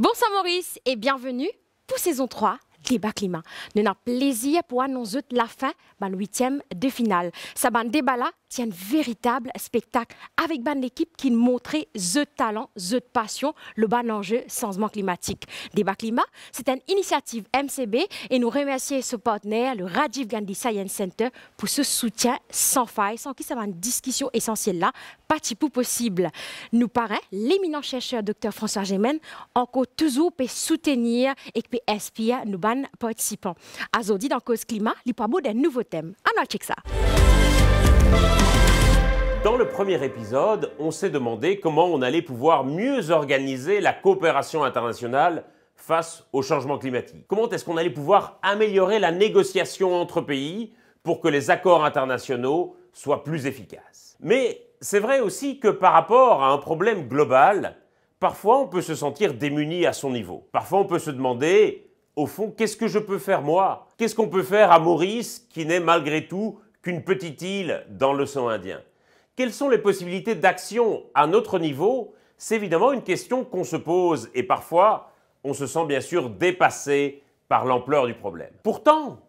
Bonsoir Maurice et bienvenue pour saison 3 Débat Climat. Nous avons plaisir pour annoncer la fin de l'huitième de finale. Ce débat là tient un véritable spectacle avec l'équipe qui montrait the talent, the passion, le bon enjeu changement climatique. Débat Climat, c'est une initiative MCB et nous remercions ce partenaire, le Rajiv Gandhi Science Center, pour ce soutien sans faille, sans qui ça va une discussion essentielle là, pas de possible. Nous paraît, l'éminent chercheur Dr François Gémen, encore toujours peut soutenir et peut inspirer nos participants. Aujourd'hui, dans Cause Climat, il y a beaucoup de nouveaux thèmes. On check ça. Dans le premier épisode, on s'est demandé comment on allait pouvoir mieux organiser la coopération internationale face au changement climatique. Comment est-ce qu'on allait pouvoir améliorer la négociation entre pays pour que les accords internationaux soient plus efficaces. Mais c'est vrai aussi que par rapport à un problème global, parfois on peut se sentir démuni à son niveau. Parfois on peut se demander, au fond, qu'est-ce que je peux faire moi? Qu'est-ce qu'on peut faire à Maurice, qui n'est malgré tout qu'une petite île dans l'océan Indien? Quelles sont les possibilités d'action à notre niveau? C'est évidemment une question qu'on se pose et parfois on se sent bien sûr dépassé par l'ampleur du problème. Pourtant,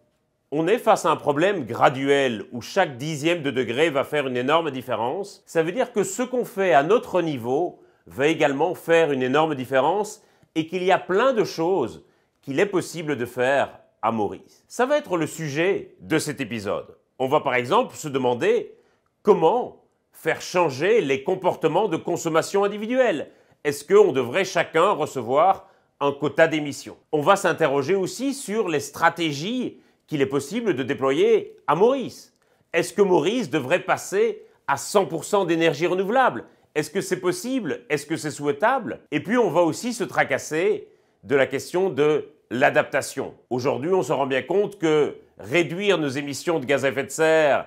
on est face à un problème graduel où chaque dixième de degré va faire une énorme différence. Ça veut dire que ce qu'on fait à notre niveau va également faire une énorme différence et qu'il y a plein de choses qu'il est possible de faire à Maurice. Ça va être le sujet de cet épisode. On va par exemple se demander comment faire changer les comportements de consommation individuelle. Est-ce qu'on devrait chacun recevoir un quota d'émissions? On va s'interroger aussi sur les stratégies qu'il est possible de déployer à Maurice. Est-ce que Maurice devrait passer à 100% d'énergie renouvelable? Est-ce que c'est possible? Est-ce que c'est souhaitable? Et puis on va aussi se tracasser de la question de l'adaptation. Aujourd'hui, on se rend bien compte que réduire nos émissions de gaz à effet de serre,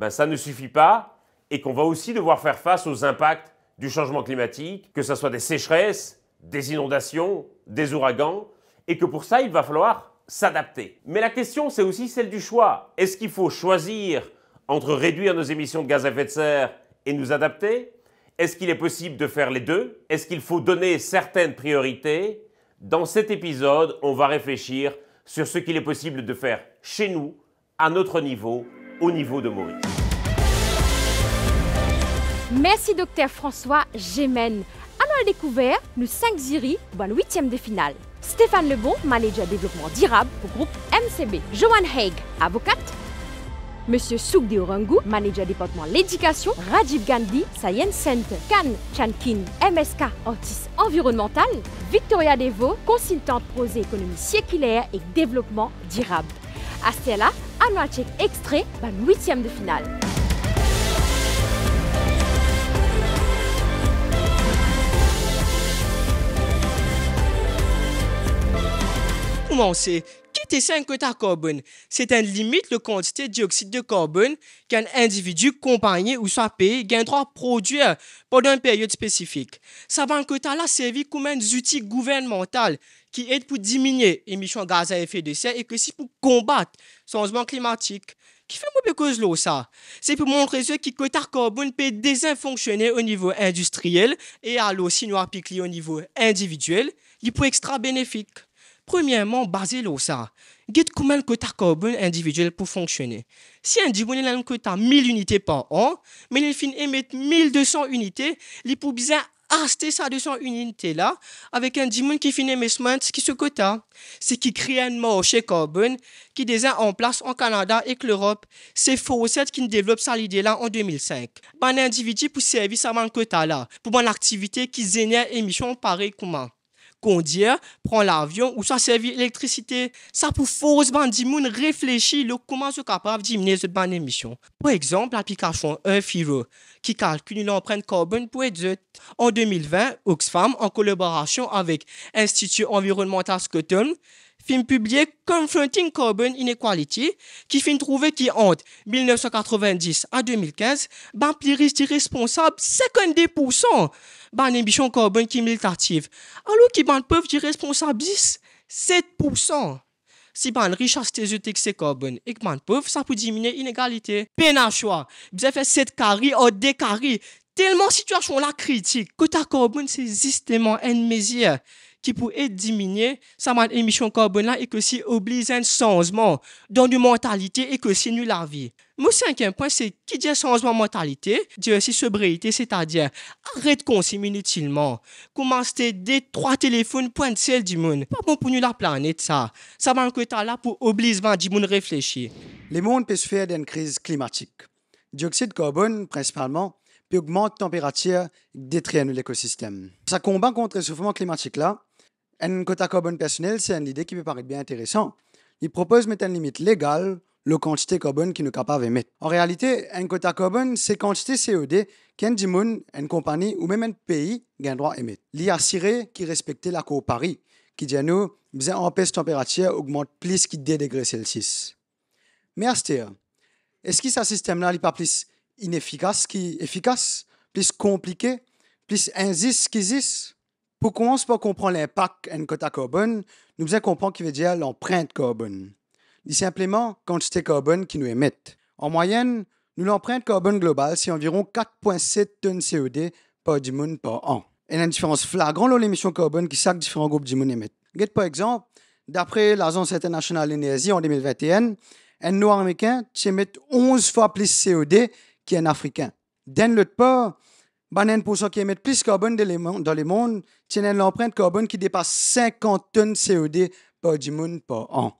ça ne suffit pas et qu'on va aussi devoir faire face aux impacts du changement climatique, que ce soit des sécheresses, des inondations, des ouragans, et que pour ça, il va falloir s'adapter. Mais la question, c'est aussi celle du choix. Est-ce qu'il faut choisir entre réduire nos émissions de gaz à effet de serre et nous adapter? Est-ce qu'il est possible de faire les deux? Est-ce qu'il faut donner certaines priorités? Dans cet épisode, on va réfléchir sur ce qu'il est possible de faire chez nous, à notre niveau, au niveau de Maurice. Merci Dr François Gémen. On a découvert nous 5 jurys pour le 8e de finale. Stéphane Lebon, manager développement durable pour groupe MCB. Joanne Haig, avocate. Monsieur Soukdi Orangu, manager département l'éducation. Rajiv Gandhi, Science Center. Kan Chankin, MSK, artiste environnemental. Victoria Devo, consultante projet économie circulaire et développement durable. À cela, on a check extrait pour le 8e de finale. Comment c'est? Quitter 5 quotas carbone, c'est une limite de quantité de dioxyde de carbone qu'un individu compagnie ou soit pays gagne droit à produire pendant une période spécifique. Ça va un quota là servir comme un outil gouvernemental qui aide pour diminuer l'émission de gaz à effet de serre et que si pour combattre le changement climatique. Qui fait moins cause là ça? C'est pour montrer ce qui quota carbone peut fonctionner au niveau industriel et alors aussi nous appliquer au niveau individuel, il peut extra bénéfique. Premièrement, basé sur ça, get combien de quotas carbone individuel pour fonctionner. Si un individu a un quota 1000 unités par an, mais il finit émettre 1200 unités, il peut bien acheter ça 200 unités là avec un individu qui finit émettre qui ce quota. C'est qui crée un marché carbone qui est déjà en place en Canada et que l'Europe. C'est Fawcett qui développe ça l'idée là en 2005. Un individu pour servir ça un quota là pour une activité qui génère émissions pareilles comment. Conduire, prendre l'avion ou ça servir l'électricité. Ça pour force bandimoun réfléchir comment sont capable de diminuer cette bonne émission. Par exemple, l'application Earth Hero qui calcule l'empreinte carbone pour être en 2020, Oxfam en collaboration avec Institut environnemental Scotland film publié Confronting Carbon Inequality, qui fin trouver qui entre 1990 à 2015, plus responsable 52% émission carbone qui est militative, alors qu'ils peuvent dire responsable 7%. Si ban richesse c'est carbone et que pauvre, ça peut diminuer l'inégalité. Peine à choix. Vous avez fait 7 carrés ou 2 carrés. Tellement situation là critique. Quota carbone, c'est justement une mesure qui pourrait diminuer sa émission carbone là et que si oblige un changement dans une mentalité et que si nous la vie. Mon cinquième point, c'est qui dit changement de mentalité, dit aussi sobriété, c'est-à-dire arrête de consommer inutilement. Commence à des 3 téléphones pour un seul du monde. Pas bon pour nous la planète, ça. Ça va que là pour obliger du monde réfléchir. Les mondes peuvent se faire d'une crise climatique. Dioxyde de carbone, principalement, puis augmente la température et détruit l'écosystème. Ça combat contre le réchauffement climatique là. Un quota carbone personnel, c'est une idée qui peut paraître bien intéressante. Il propose de mettre une limite légale la quantité de carbone qu'il est capable d'émettre. En réalité, un quota carbone, c'est la quantité de CO2 qu'un monde, une compagnie ou même un pays a le droit d'émettre. Il y a assuré qui respecte l'accord Paris, qui dit à nous, besoin empêcher la température augmente plus que 2 degrés Celsius. Mais à ce terme, est-ce que ce système-là n'est pas plus inefficace qu'efficace, plus compliqué, plus injuste qu'existe? Pour commencer par comprendre l'impact d'un quota carbone, nous devons comprendre ce qui veut dire l'empreinte carbone. C'est simplement quantité de carbone qui nous émettent. En moyenne, l'empreinte carbone globale, c'est environ 4,7 tonnes CO2 par du monde par an. Il y a une différence flagrante dans l'émission carbone qui chaque différents groupes du monde émettent. Par exemple, d'après l'Agence internationale de l'énergie en 2021, un Nord-Américain émet 11 fois plus CO2 qu'un Africain. D'un autre part, 1% qui émettent plus de carbone dans le monde tient l'empreinte carbone qui dépasse 50 tonnes CO2 par du monde par an.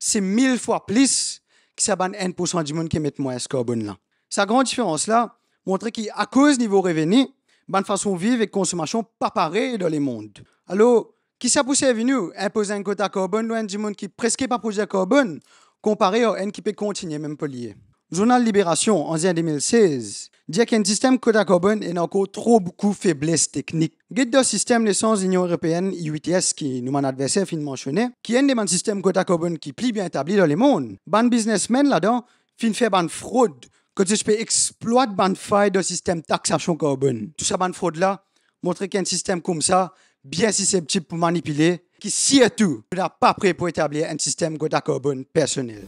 C'est 1000 fois plus que ça 1% du monde qui émet moins de carbone là. Sa grande différence là montre qu'à cause du niveau revenu, bonne façon de vivre et de consommation pas pareille dans le monde. Alors, qui ça pousse à nous imposer un quota carbone loin du monde qui presque pas produit de carbone comparé à un qui peut continuer même polluer. Journal Libération, en 2016, dit qu'un système quota carbone est encore trop beaucoup faiblesse technique. Guide de système l'essence de l'Union européenne, IUTS, qui nous mon adversaire fin mentionné, qui est un des systèmes quota carbone qui plie bien établi dans le monde. Ban businessmen là-dedans, fin fait ban fraude, que tu peux exploiter ban faille de système taxation carbone. Tout ça ban fraude là, montre qu'un système comme ça, bien susceptible pour manipuler, qui surtout n'est pas prêt pour établir un système quota carbone personnel.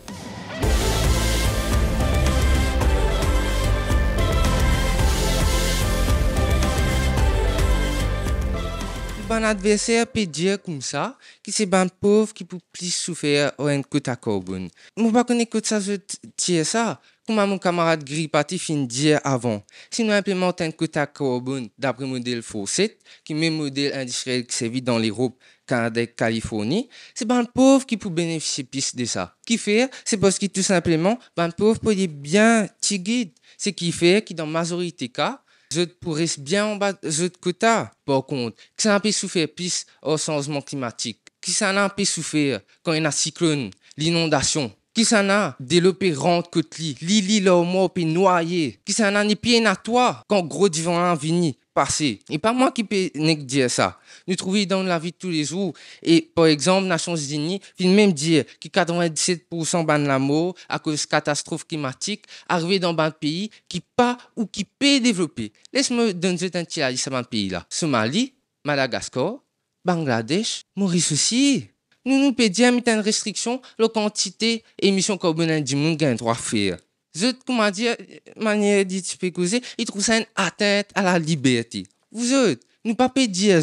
Mon adversaire peut dire comme ça que c'est un pauvre qui peut plus souffrir un quota carbone. Je ne connais pas que ça je tire ça. Comme mon camarade Gris Parti fin dire avant. Si nous implémentons un quota carbone d'après le modèle Fawcett, qui est le même modèle industriel qui sévit dans l'Europe, Canada et Californie, c'est un pauvre qui peut bénéficier plus de ça. Qui fait, c'est parce que tout simplement, un pauvre peut être bien tigide. C'est qui fait que dans la majorité des cas, je pourrais bien en bas de quota, par contre, que ça peut souffrir plus au changement climatique, que ça peut souffrir quand il y a un cyclone, l'inondation, que ça a développé rente côte l'île là au moins peut noyer, que ça a ni pied à toi quand gros divin vini passer. Et pas moi qui peux dire ça. Nous trouvons dans la vie de tous les jours. Et par exemple, Nations Unies vient même dire que 97% de la mort à cause de catastrophes climatiques arrivent dans un pays qui pas ou qui peut développer. Laisse-moi donner un petit avis sur un pays là. Somalie, Madagascar, Bangladesh, Maurice aussi. Nous pouvons dire mettre une restriction la quantité d'émissions carbone du monde gagne droit faire. Comment dire, manière dit tu peux causer, ils trouvent ça une atteinte à la liberté. Vous autres, nous pas peut dire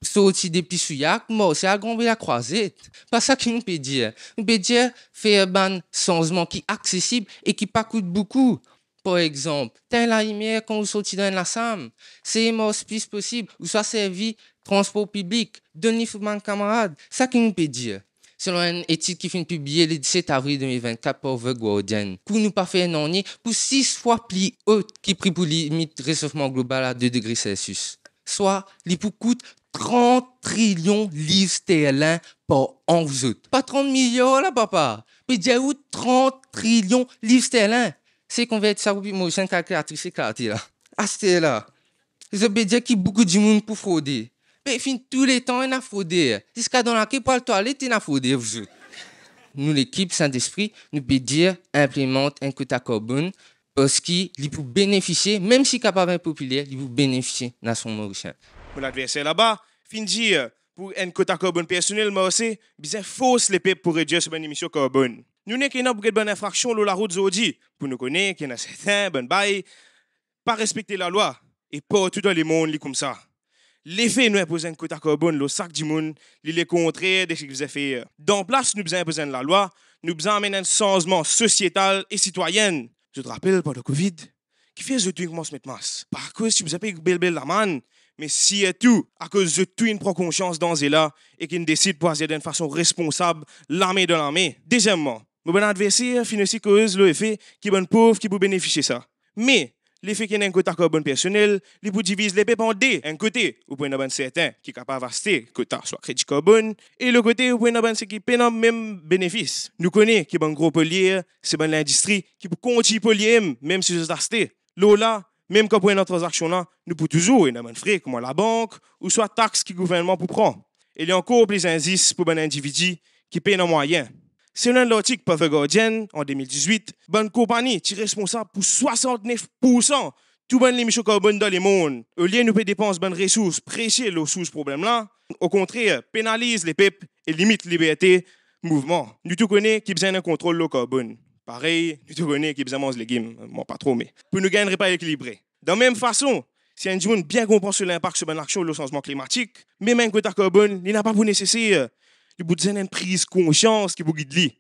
sortir des petits souillacs, moi c'est à grand la croisette. Pas ça que nous peut dire. Nous peut dire faire un changement qui est accessible et qui pas coûte beaucoup. Par exemple, t'as la lumière quand vous sortez dans la SAM. C'est le plus possible, ou soit servi transport public, donnez pour mon camarade. Ça que nous peut dire. Selon une étude qui finit publiée le 17 avril 2024 par The Guardian, pour nous pas faire un pour 6 fois plus haute qui pris pour limite réchauffement global à 2 degrés Celsius. Soit, les pour coûte 30 trillions livres sterling par an, vous autres. Pas 30 millions là, papa. Mais dire où 30 trillions livres sterling. C'est qu'on va être ça, moi, j'ai une calculatrice éclatée là. À ce là. Je veux dire qu'il y a beaucoup de monde pour frauder. Mais fin tous les temps, il a fraudé. Jusqu'à dans la pour le toilette, il a fraudé, vous autres. Nous, l'équipe Saint-Esprit, nous peut dire, implémente un quota carbone parce qu'il peut bénéficier, même si capable impopulaire, il peut bénéficier dans son mauricien. Pour l'adversaire là-bas, fin dire, pour un quota carbone personnel, mais aussi, bien force les peuples pour réduire sur une émission carbone. Nous n'avons qu'une bonne infraction sur la route Zodi, pour nous connaître qu'il y en a certains, bonnes bails, pas respecter la loi, et pas tout dans le monde, comme ça. l'effet nous imposer un quota carbone, le sac du monde, il est contraire de ce qu'ils ont fait. Dans place, nous besoin imposer la loi, nous besoin amener un changement sociétal et citoyen. Je te rappelle, pendant le Covid, qui fait que tu commences à mettre masse. Par cause, tu vous avez belle la manne, mais si tout, à cause de tout, il prend conscience dans ce là et qu'il décide pour agir d'une façon responsable, l'armée de l'armée. Deuxièmement, mon bon adversaire financier cause l'effet qui est bon pauvre qui peut bénéficier de ça. Mais, l'effet qu'il y a un quota carbone personnel, il peut diviser les peuples en deux. Un côté, vous pouvez avoir certain qui est capable d'acheter quota, soit crédit carbone, et le côté, vous pouvez avoir ceux qui paient même bénéfice. Nous connaissons qui est un gros polier, c'est bon l'industrie qui peut continuer polier même si vous achetez. Là, même quand vous prenez notre transaction là, nous pouvons toujours avoir un frais comme la banque ou soit taxe que le gouvernement peut prendre. Il y a encore plus d'indices pour un individu qui paye nos moyens. Selon l'article Puff Guardian, en 2018, bonne compagnie est responsable pour 69% tout bonne émission carbone dans le monde. Au lieu de nous dépenser bonnes ressources précieuses sous ce problème-là, au contraire, pénalise les peuples et limite la liberté de mouvement. Nous tout connaissons qui besoin d'un contrôle le carbone. Pareil, nous tout connaissons qui besoin de manger les légumes. Bon, pas trop, mais pour nous gagner pas équilibré. De la même façon, si un monde bien comprend sur l'impact sur l'action le changement climatique, même un quota carbone, il n'a pas pour nécessaire. Il faut une prise de conscience qui vous guide lui.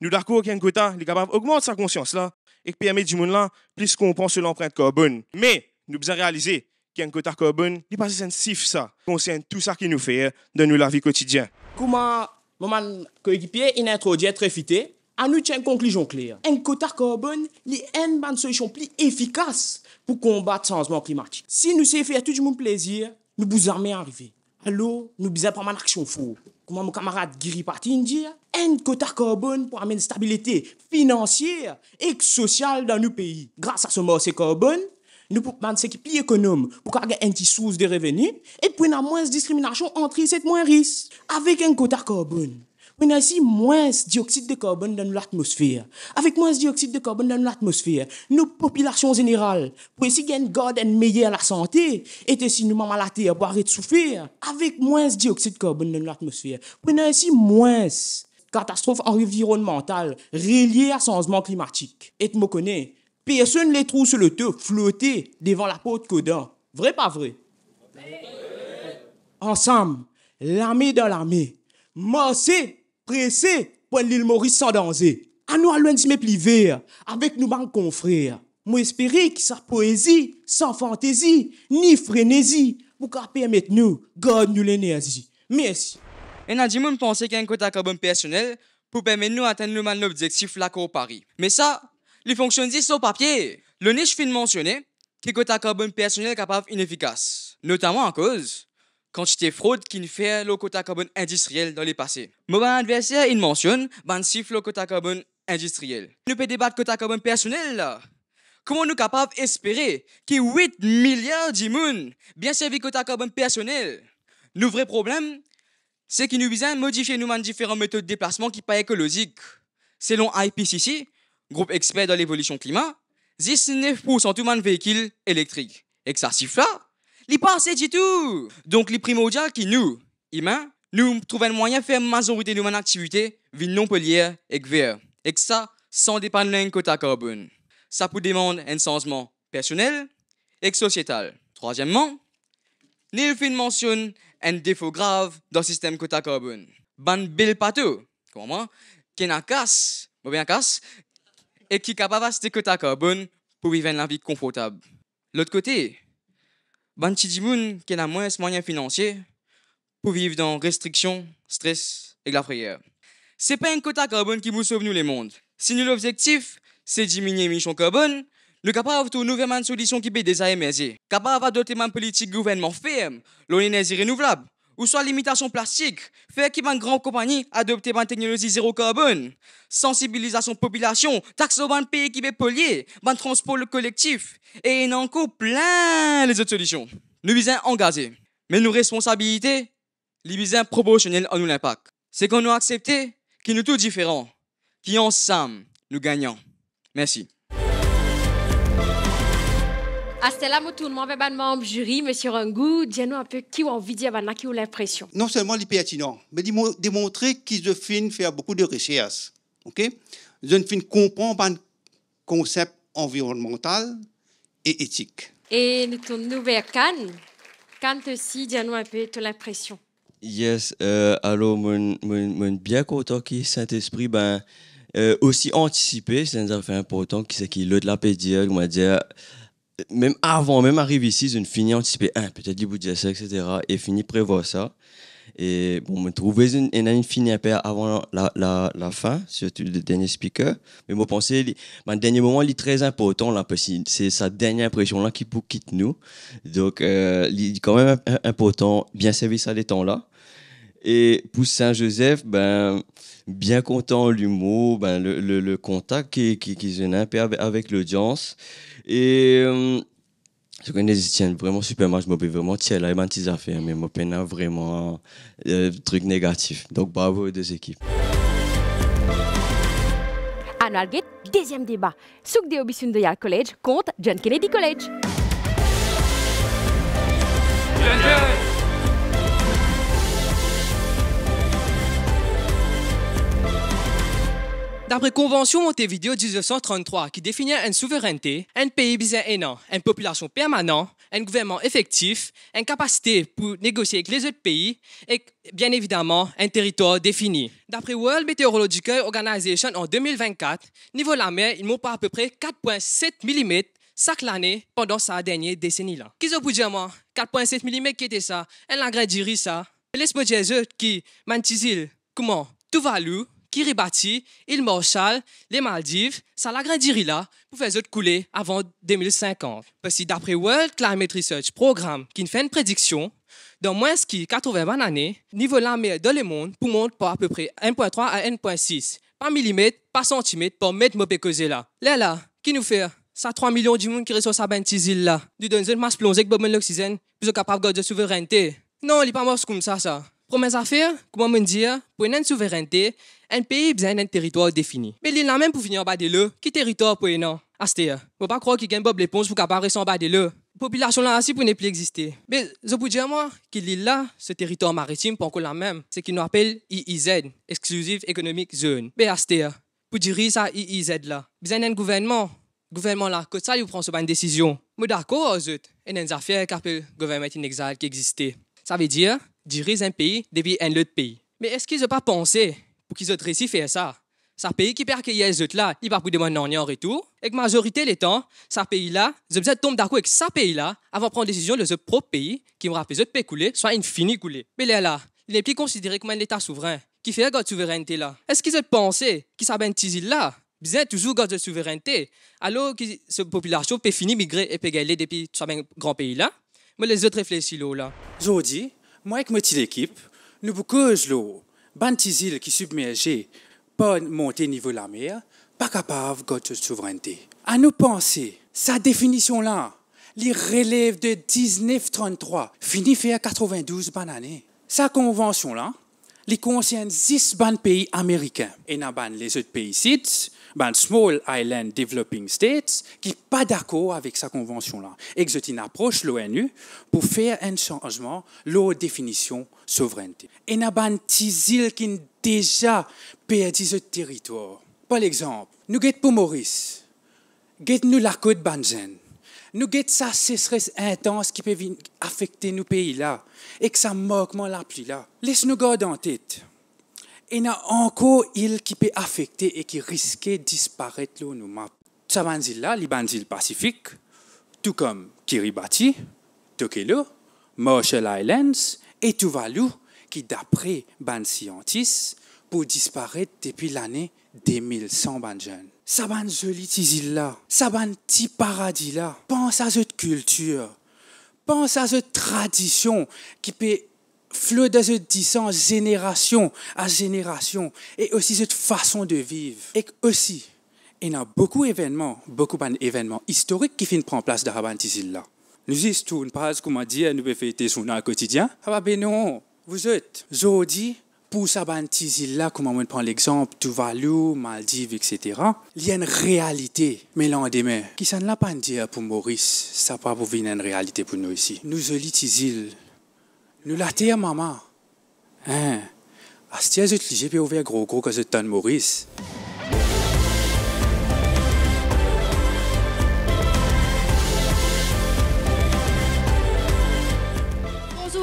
Nous d'accord qu'un quota, il est capable d'augmenter sa conscience là et qui permet du monde là plus comprendre sur l'empreinte carbone. Mais nous devons réaliser qu'un quota carbone, il pas sensible ça, concerne tout ça qui nous fait dans la vie quotidienne. Comment mon coéquipier il introduit très fité, à nous tient une conclusion claire. Un quota carbone est une solution plus efficace pour combattre le changement climatique. Si nous savons faire tout le monde plaisir, nous vous armer à arriver. Alors, nous besoin pas mal d'action fou. Comme mon camarade Giri Patin dit, un quota carbone pour amener une stabilité financière et sociale dans nos pays. Grâce à ce marché carbone, nous pouvons prendre ce qui est plus économe pour avoir une petite source de revenus et pour avoir moins de discrimination entre et moins risques. Avec un quota carbone, on a aussi moins de dioxyde de carbone dans l'atmosphère. Avec moins de dioxyde de carbone dans l'atmosphère, nos populations générales, pour essayer de garder une meilleure santé, et si nous avons la terre pour arrêter de souffrir, avec moins de dioxyde de carbone dans l'atmosphère, on a aussi moins de catastrophes environnementales reliées à changement climatique. Et tu me connais, personne ne les trouve sur le toit flotter devant la porte Codan. Vrai pas vrai? Ensemble, l'armée dans l'armée, marcher pressé pour l'île Maurice sans danger. À nous, à loin de mes plis verts, avec nous, banques confrères. Moi, espérer que sa poésie, sans fantaisie, ni frénésie, pour qu'à permettre nous, garde nous l'énergie. Merci. Et n'a dit moun pensé qu'il y a un quota carbone personnel pour permettre nous d'atteindre l'objectif là qu'au Paris. Mais ça, il fonctionne juste sur papier. Le niche fin de mentionner que le quota carbone personnel est capable inefficace. Notamment à cause quantité fraude qui nous fait le quota carbone industriel dans les passés. Mon adversaire, il mentionne, siffle le quota carbone industriel. Nous pouvons débattre quota carbone personnel là. Comment nous capables d'espérer que 8 milliards d'immunes bien servi quota carbone personnel? Le vrai problème, c'est que nous visons modifier nous différentes méthodes de déplacement qui ne sont pas écologiques. Selon IPCC, groupe expert dans l'évolution climat, 19% de tous les véhicules électriques. Et que ça siffle là, il pas assez du tout. Donc, les primordial qui nous, humains, nous trouvons un moyen de faire la majorité de nos activités vie non polluée et verte. Et que ça, sans dépendre d'un quota carbone. Ça peut demander un changement personnel et sociétal. Troisièmement, Nilfin mentionne un défaut grave dans le système quota carbone. Ban bel pato, comment, qui est en casse, et qui est capable de quota carbone pour vivre une vie confortable. L'autre côté, ban tidimoun qui a moins de moyens financiers pour vivre dans restrictions, stress et la frayeur. C'est pas un quota carbone qui vous sauve nous les mondes. Si nous l'objectif, c'est diminuer l'émission carbone, nous sommes capables de trouver une solution qui peut déjà émerger. Capable d'adopter une politique gouvernement ferme, l'énergie renouvelable, ou soit limitation plastique, faire qu'une grande compagnie adopter une technologie zéro carbone, sensibilisation population, taxe au pays qui peut polluer, un transport collectif, et il y a encore plein les autres solutions. Nous visons engager, mais nos responsabilités, les visons proportionnelles à nous l'impact. C'est qu'on nous accepter que nous tous différents, qui ensemble nous gagnons. Merci. Hasta là, je tourne avec le membre jury, M. Rangou. Dis-nous un peu qui a envie de dire, qui a l'impression. Non seulement les pertinents, mais démontrer qu'ils fin faire beaucoup de recherches. OK? Ils fin comprendre un concept environnemental et éthique. Et nous tournons vers Cannes. Quand aussi, dis-nous un peu ton impression. Yes, alors, mon bien content qui Saint-Esprit, ben, aussi anticipé, c'est un fait important, qui c'est qui l'autre la peut dire, on va dire, même avant, même arriver ici, je finis anticiper, peut-être du bout de ça, etc., et fini prévoir ça. Et bon, me trouver une fini un peu avant la fin, surtout le dernier speaker. Mais moi, pensais, mon dernier moment, il est très important, là, parce que c'est sa dernière impression, là, qui quitte nous. Donc, il est quand même important, bien servi ça les temps-là. Et pour Saint-Joseph, ben, bien content l'humour, ben, le contact qui a un peu avec l'audience. Et, je connais vraiment super mal, je me peux vraiment tirer là, et petites affaires, mais je peine vraiment truc négatif. Donc bravo aux deux équipes. Annual Gate, deuxième débat. Souk de Obisundoyal College contre John Kennedy College. D'après Convention Montevideo 1933, qui définit une souveraineté, un pays bien énorme, une population permanente, un gouvernement effectif, une capacité pour négocier avec les autres pays et, bien évidemment, un territoire défini. D'après World Meteorological Organization en 2024, niveau de la mer, il monte à peu près 4,7 mm chaque année pendant sa dernière décennie-là. Qu'est-ce que vous dire, moi? 4,7 mm qui était ça? Un agrandiri ça? Laisse-moi dire qui Mantisil, comment? Tuvalu, Kiribati, île Marshall, les Maldives, ça l'agrandira là pour faire autres couler avant 2050. Parce que d'après World Climate Research Programme, qui fait une prédiction, dans moins de 80 années, niveau de la mer dans le monde pour monter par à peu près 1,3 à 1,6, par millimètre, par centimètre, par mètre, moi causer là. Là, qui nous fait? Ça 3 millions de monde qui reçoivent sa petite île là. Du donner une masse plongée avec l'oxygène, plus capable de souveraineté. Non, il n'est pas mort comme ça. Première affaire, comment me dire, pour une souveraineté, un pays a besoin d'un territoire défini. Mais l'île là même pour finir en bas de l'eau, qui territoire pour non? Astéa, faut pas croire qu'il y a un bob l'éponge pour capable rester en bas de l'eau. La population là aussi pour ne plus exister. Mais je peux dire moi que l'île là, ce territoire maritime pas encore la même, c'est qu'il nous appelle EEZ, Exclusive Economic Zone. Mais Astéa, pour dire ça EEZ là, besoin d'un gouvernement là, que ça il prend sur une décision. Mais d'accord aux autres, et dans des affaires qu'appelle gouvernement inexact qui existait. Ça veut dire diriger un pays depuis un autre pays. Mais est-ce qu'ils n'ont pas pensé pour qu'ils aient réussi à faire ça? Ce pays qui peut accueillir les autres là, il va pour demander en retour. Et que majorité des temps, ce pays-là, ils ont besoin de tomber d'accord avec ce pays-là avant de prendre une décision de ce propre pays qui me rappelle les autres pays couler, soit infini couler. Mais là, il n'est plus considéré comme un État souverain qui fait la souveraineté là. Est-ce qu'ils ont pensé qu'ils savent un petit île là? Bien toujours de souveraineté. Alors que cette population peut finir migrer et peut gagner depuis ce grand pays là. Mais les autres réfléchissent là. Aujourd'hui, moi avec ma petite équipe, nous boucons l'eau, bantisil qui submergé, pas monter niveau de la mer, pas capable de souveraineté. À nous penser, sa définition là, les relève de 1933, fini fait à 92 bonnes années. Sa convention là, les concerne 6 pays américains. Et dans les autres pays ici, Small Island Developing States, qui sont pas d'accord avec sa convention-là. Et que une approche l'ONU pour faire un changement, leur définition souveraineté. Et dans les petits îles qui ont déjà perdu ce territoire. Par exemple, nous avons pour Maurice, nous la côte Banzen. Nous avons sa sécheresse intense qui peut affecter nos pays-là. Et que ça manquement la pluie là. Laisse-nous garder en tête. Il y a encore îles qui peuvent affecter et qui risquent de disparaître là, nous map. Ça îles là, les îles Pacifiques, tout comme Kiribati, Tokelau, Marshall Islands et Tuvalu, qui d'après les scientifiques, pour disparaître depuis l'année 2100 jeunes. Ça ban joli îles là, ça ban petit paradis là. Pense à cette culture, pense à cette tradition qui peut flot de cette distance génération à génération et aussi cette façon de vivre. Et aussi, il y a beaucoup d'événements historiques qui finissent prendre place dans ces îles là. Nous ne pas comment dire, nous pouvons fêter son au quotidien. Ah ben non, vous êtes. Aujourd'hui, pour ces îles là, comme on prend l'exemple, Tuvalu, Maldives, etc., il y a une réalité. Mais lendemain, qui ça ne l'a pas dire pour Maurice, ça n'a pas pour venir une réalité pour nous ici. Nous jolis ces îles. Nous la terre, maman. Hein? Astia, je te peux ouvrir gros que je donne Maurice.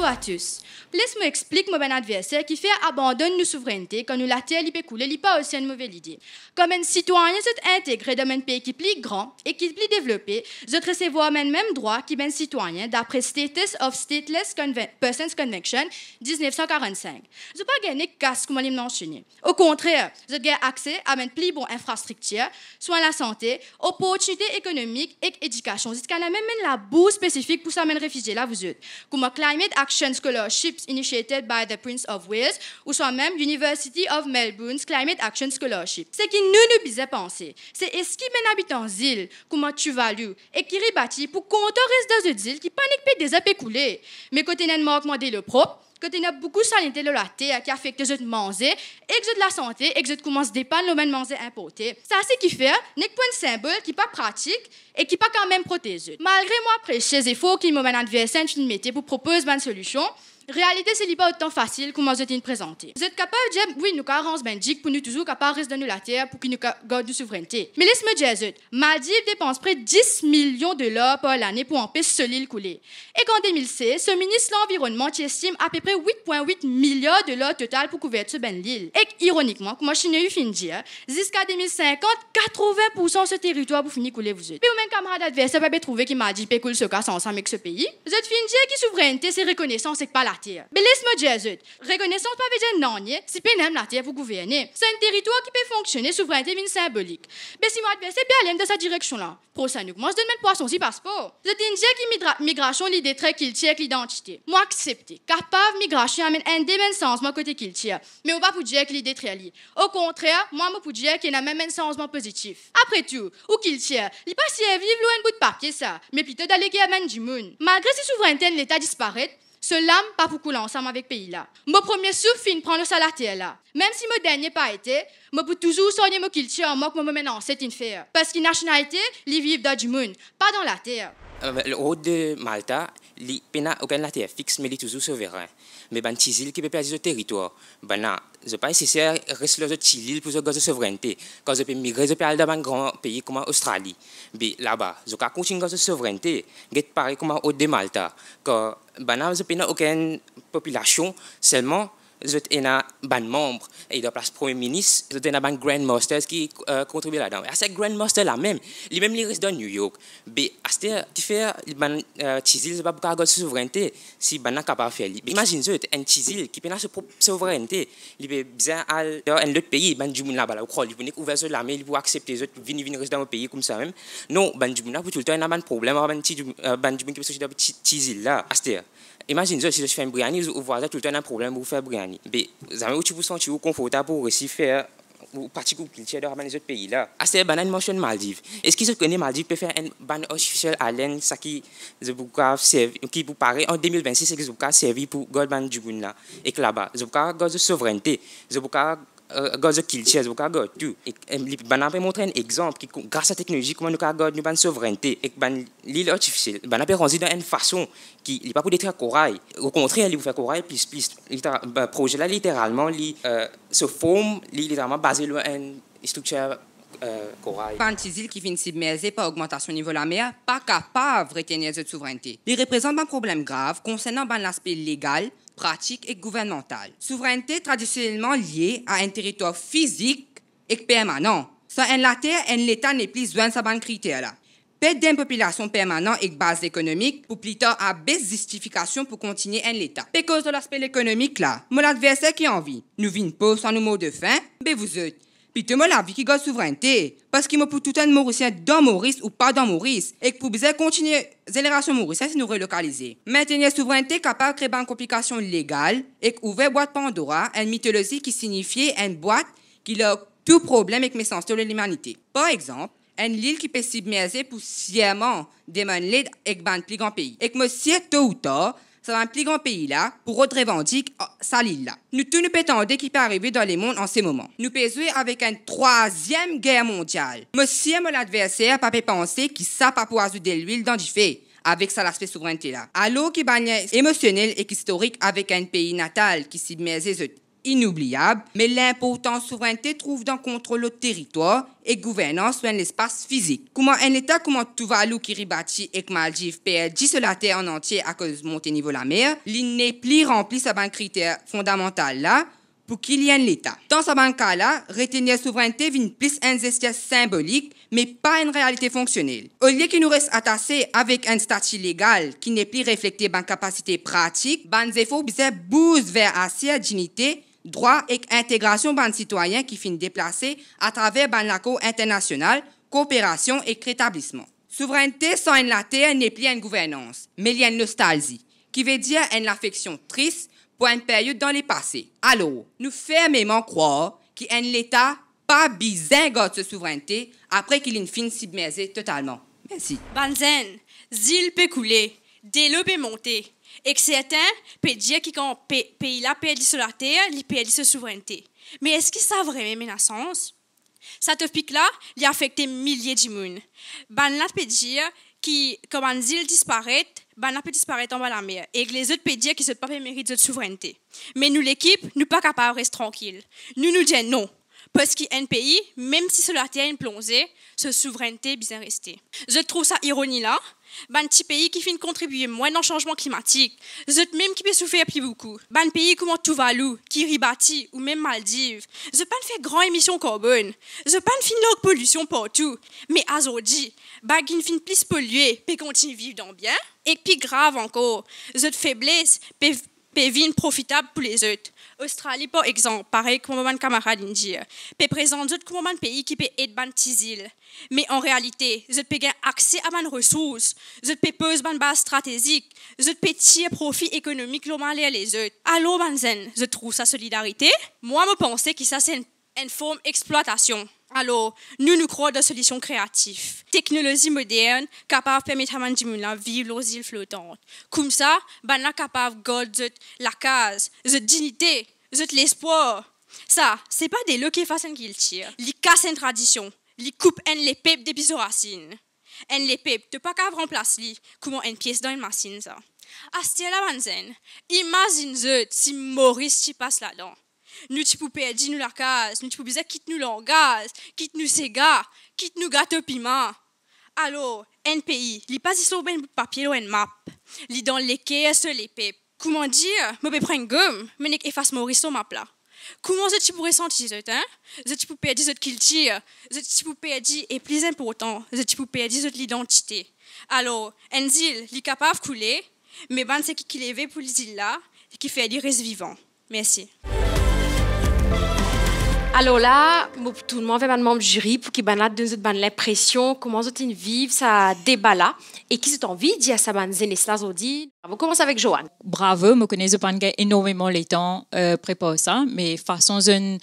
Bonjour à tous. Laisse-moi expliquer mon adversaire qui fait abandonner nos souverainetés quand nous la terre peut couler, n'est pas aussi une mauvaise idée. Comme un citoyen, c'est intégré dans un pays qui est plus grand et qui est plus développé, je recevoir même droit qui est un citoyen d'après Status of Stateless Persons Convention 1945. Je n'ai pas gagné casse comme on l'a mentionné. Au contraire, je gagne accès à une plus bonne infrastructure, soins la santé, opportunités économiques et éducation. C'est quand même la bourse spécifique pour ça, les réfugiés là, vous êtes. Comme Climate Action Scholarships initiated by the Prince of Wales, ou soit même University of Melbourne's Climate Action Scholarship. C'est qui nous bisait penser. C'est est-ce qui mène habitant île, comment tu values, et qui rebâtit pour qu'on reste dans une île qui panique des épées coulées. Mais côté n'a augmenté le propre, quand il y a beaucoup de sanité de la terre qui affecte les autres manger, et que de la santé, et que je commence à dépanner le même manger importé. C'est ce qui fait, n'est pas un symbole qui n'est pas pratique et qui n'est pas quand même protégé. Malgré moi, prêcher les efforts qu'il m'a adversaire de pour proposer une solution, réalité, ce n'est pas autant facile comme je t'ai présenté. Vous êtes capable de dire, oui, nous avons Belgique pour nous toujours capables de rester dans la terre pour que nous gardions de souveraineté. Mais laisse-moi dire, Maldives dépense près de 10 millions de dollars par l'année pour empêcher ce l'île couler. Et qu'en 2016, ce ministre de l'Environnement estime à peu près 8,8 milliards de dollars total pour couverture de l'île. Et ironiquement, comme je n'ai eu fin de dire, jusqu'à 2050, 80% de ce territoire pour finir couler vous êtes. Puis, même camarade adversaire peut trouver qu'il m'a dit que coule se casse ensemble avec ce pays. Vous êtes fin de dire que souveraineté, c'est reconnaissance et pas la terre. Mais laisse-moi dire, reconnaissance pas veut dire non, si peu n'aime la terre pour gouverner. C'est un territoire qui peut fonctionner, souveraineté une symbolique. Mais si mon adversaire peut aller dans cette direction-là, pour ça, nous, moi je donne même poisson si passeport. Vous êtes une dire qui migration, l'idée très qu'il tire avec l'identité. Moi, accepté. Capable, migration amène un démen sens, moi, côté qu'il tire. Mais on va pour dire que l'idée très liée. Au contraire, moi, je peux dire qu'il y a même un sensement positif. Après tout, où qu'il tire, il pas si vivre loin un bout de papier, ça, mais plutôt d'aller qui amène du monde. Malgré si souveraineté de l'État disparaît, ce lame pas pour couler ensemble avec le pays là. Mon premier souffle fin prendre le salaire là. Même si mon dernier pas été, moi peux toujours soigner mon culture en moi que moi maintenant c'est une faire. Parce qu'une nationalité, ils vivent dans du monde, pas dans la terre. Le haut de Malta, il n'y a aucune terre fixe, mais il est toujours souverain. Mais il y a des îles qui peuvent perdre le territoire. Ce n'est pas nécessaire de rester dans une île pour avoir de souveraineté. Quand je peux migrer, je peux aller dans un grand pays comme l'Australie. Mais là-bas, je peux continuer de souveraineté. C'est pareil comme au de Malta. Quand je n'ai aucune population, seulement je suis un membre et de place premier ministre, je suis un grand master qui contribue là-dedans. Et ces grand master là même, il reste dans New York. Mais à ce moment-là, tu fais un tizil, c'est pas pour avoir de souveraineté si on est capable de faire. Imagine un tizil qui a sa propre souveraineté, il peut bien aller dans un autre pays, du monde là-bas, il peut ouvrir sur l'armée, il peut accepter les autres, venir rester dans un pays comme ça même. Non, du monde là, pour tout le temps, il y a un problème avec du monde qui peut sortir dans un tizil là. À ce moment-là, imagine si je fais un briani, vous voyez tout le temps un problème pour faire briani. Mais jamais où tu vous sens confortable pour aussi faire ou pratiquer culture dans les autres pays là. À ce moment-là, mentionne Maldives. Est-ce que vous connaissez Maldives peut faire un ban officiel à l'Inde, ça qui vous paraît en 2026, c'est que vous servir pour Goldman du monde là. Et que là-bas, vous avez de souveraineté, vous avez de culture, vous avez tout. Et on peut montrer un exemple qui, grâce à la technologie, comment nous avons une souveraineté. Et l'île artificielle, on peut rendre dans une façon qui n'est pas pour détruire corail. Au contraire, il vous fait corail plus. Le projet là, littéralement, se forme, littéralement basé sur une structure corail. Pantisil qui vient submerger par augmentation du niveau de la mer, pas capable de retenir cette souveraineté. Il représente un problème grave concernant l'aspect légal, pratique et gouvernemental. Souveraineté traditionnellement liée à un territoire physique et permanent. Sans la terre, l'État n'est plus besoin de ces critères-là. Perte d'une population permanente et base économique pour plus tard à baisse justification pour continuer un l'État. À cause de l'aspect économique là, mon adversaire qui a envie, nous vînes pas sans nos mots de fin, mais vous êtes. Puis tout le monde a vu qui gagne souveraineté. Parce qu'il me pour tout un Mauricien dans Maurice ou pas dans Maurice. Et que pour bien continuer, génération mauricienne, c'est nous relocaliser. Maintenir souveraineté capable de créer une complication légale et ouvrir boîte Pandora, une mythologie qui signifiait une boîte qui a tout problème avec mes sens de l'humanité. Par exemple, une île qui peut submerger pour sciemment démanteler avec un plus grand pays. Et que monsieur, tôt ou tard, ça va un plus grand pays là, pour revendiquer sa île là. Nous tous nous prétendons qu'il peut arriver dans le monde en ce moment. Nous pouvons jouer avec une troisième guerre mondiale. Monsieur, mon adversaire, pas penser qu'il ça pas pour ajouter de l'huile dans du feu. Avec ça l'aspect souveraineté là. Alors qu'il est émotionnel et historique avec un pays natal qui submerge inoubliable, mais l'importante souveraineté trouve dans le contrôle du territoire et gouvernance sur l'espace physique. Comment un État, comment Tuvalu, Kiribati et Maldives perdent sur la terre en entier à cause de monter niveau de la mer, il n'est plus rempli ce critère fondamental là pour qu'il y ait un État. Dans ce cas-là, retenir la souveraineté vient plus un geste symbolique, mais pas une réalité fonctionnelle. Au lieu qu'il nous reste attaché avec un statut légal qui n'est plus reflété par capacité pratique, ban efforts bougent vers assez dignité, droit et intégration ban citoyens qui finissent déplacés à travers ban l'accord international, coopération et rétablissement. Souveraineté sans une la terre n'est plus une gouvernance, mais il y a une nostalgie, qui veut dire une affection triste pour une période dans le passé. Alors, nous fermement croire qu'il y a un État pas besoin de sa souveraineté après qu'il ait fini submergé totalement. Merci. Banzen, zil peut couler, délo peut monter. Et certains peuvent dire qu'un pays là perdu sur la terre, il perd sa souveraineté. Mais est-ce que ça a vraiment menaçance? Ça te pique là, il a affecté milliers de monde. Ban là peut dire que comme un zil disparaît, ban peut disparaître en bas de la mer et que les autres peuvent dire qu'ils ne sont pas mérite de souveraineté. Mais nous l'équipe, nous pas capables de rester tranquilles. Nous disons non. Parce qu'un pays, même si sur la terre est plongée, sa souveraineté est bien restée. Je trouve ça ironie là. Un petit pays qui finit contribuer moins dans le changement climatique, même qui peut souffrir plus beaucoup. Un pays comme Tuvalu, Kiribati ou même Maldives, pas fait grande émission carbone, pas fin de pollution partout, mais aujourd'hui, qui fin plus pollué, peut continuer à vivre dans bien. Et puis grave encore, faiblesse peut venir profitable pour les autres. Australie, par exemple, pareil comme mon camarade indien, peut présenter comme un pays qui peut être ban île. Mais en réalité, je peux gagner accès à mes ressources, je peux poser une base stratégique, je peux tirer profit économique les autres. Alors, Banzen, je trouve ça solidarité. Moi, je pense que ça, c'est une forme d'exploitation. Alors, nous croyons dans des solutions créatives. Technologie moderne, capable de permettre à de vivre aux îles flottantes. Comme ça, on est capable de garder la case, la dignité, l'espoir. Ça, c'est pas des lots qui font qu'ils tirent. Ils cassent une tradition. Ils coupent les pépes des pieds racines. Les pépes, tu pas qu'à remplacer comment une pièce dans une machine, ça. Astella Banzen, imagine si Maurice t'y passe là-dedans. Nous tu peux perdre nous la case, nous tu peux dire quitte nous l'engaz, quitte nous Sega, quitte nous gâteau piment. Alors, un pays, il passe sur un papier ou une map, il dans les caisses les pépes. Comment dire, me peux prendre une gomme, mais n'efface Maurice sur map là. Comment tu pourrais sentir ça, hein? Tu peux perdre cette culture, tu peux perdre et plus important, tu peux perdre cette identité. Alors, un île, il est capable de couler, mais ben c'est qui l'éveille pour les îles là, qui fait des restes vivants. Merci. Alors là, tout le monde fait un membre du jury pour qu'il donne l'impression comment ils vivent ça débat là et qui ont envie de dire ça aujourd'hui. On va commencer avec Joanne. Bravo, je connais pas énormément les temps préparer ça, mais façon une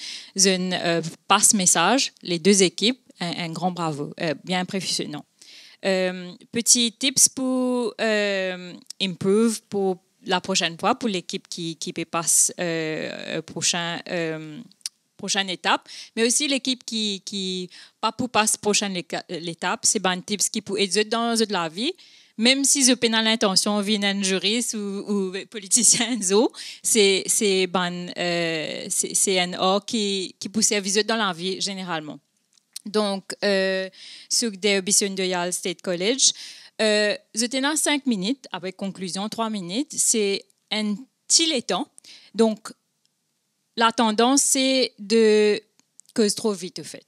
passe message les deux équipes, un grand bravo, bien impressionnant. Petit tips pour improve pour la prochaine fois pour l'équipe qui passe prochaine étape, mais aussi l'équipe qui pas pour passer prochaine étape, c'est un tips qui peut aider dans la vie, même si je n'ai pas l'intention de venir un juriste ou politicien, c'est un or qui peut servir dans la vie généralement. Donc, sur des Bison de Yale State College, je tenais 5 minutes, avec conclusion 3 minutes, c'est un petit temps. Donc, la tendance, c'est de cause trop vite, en fait.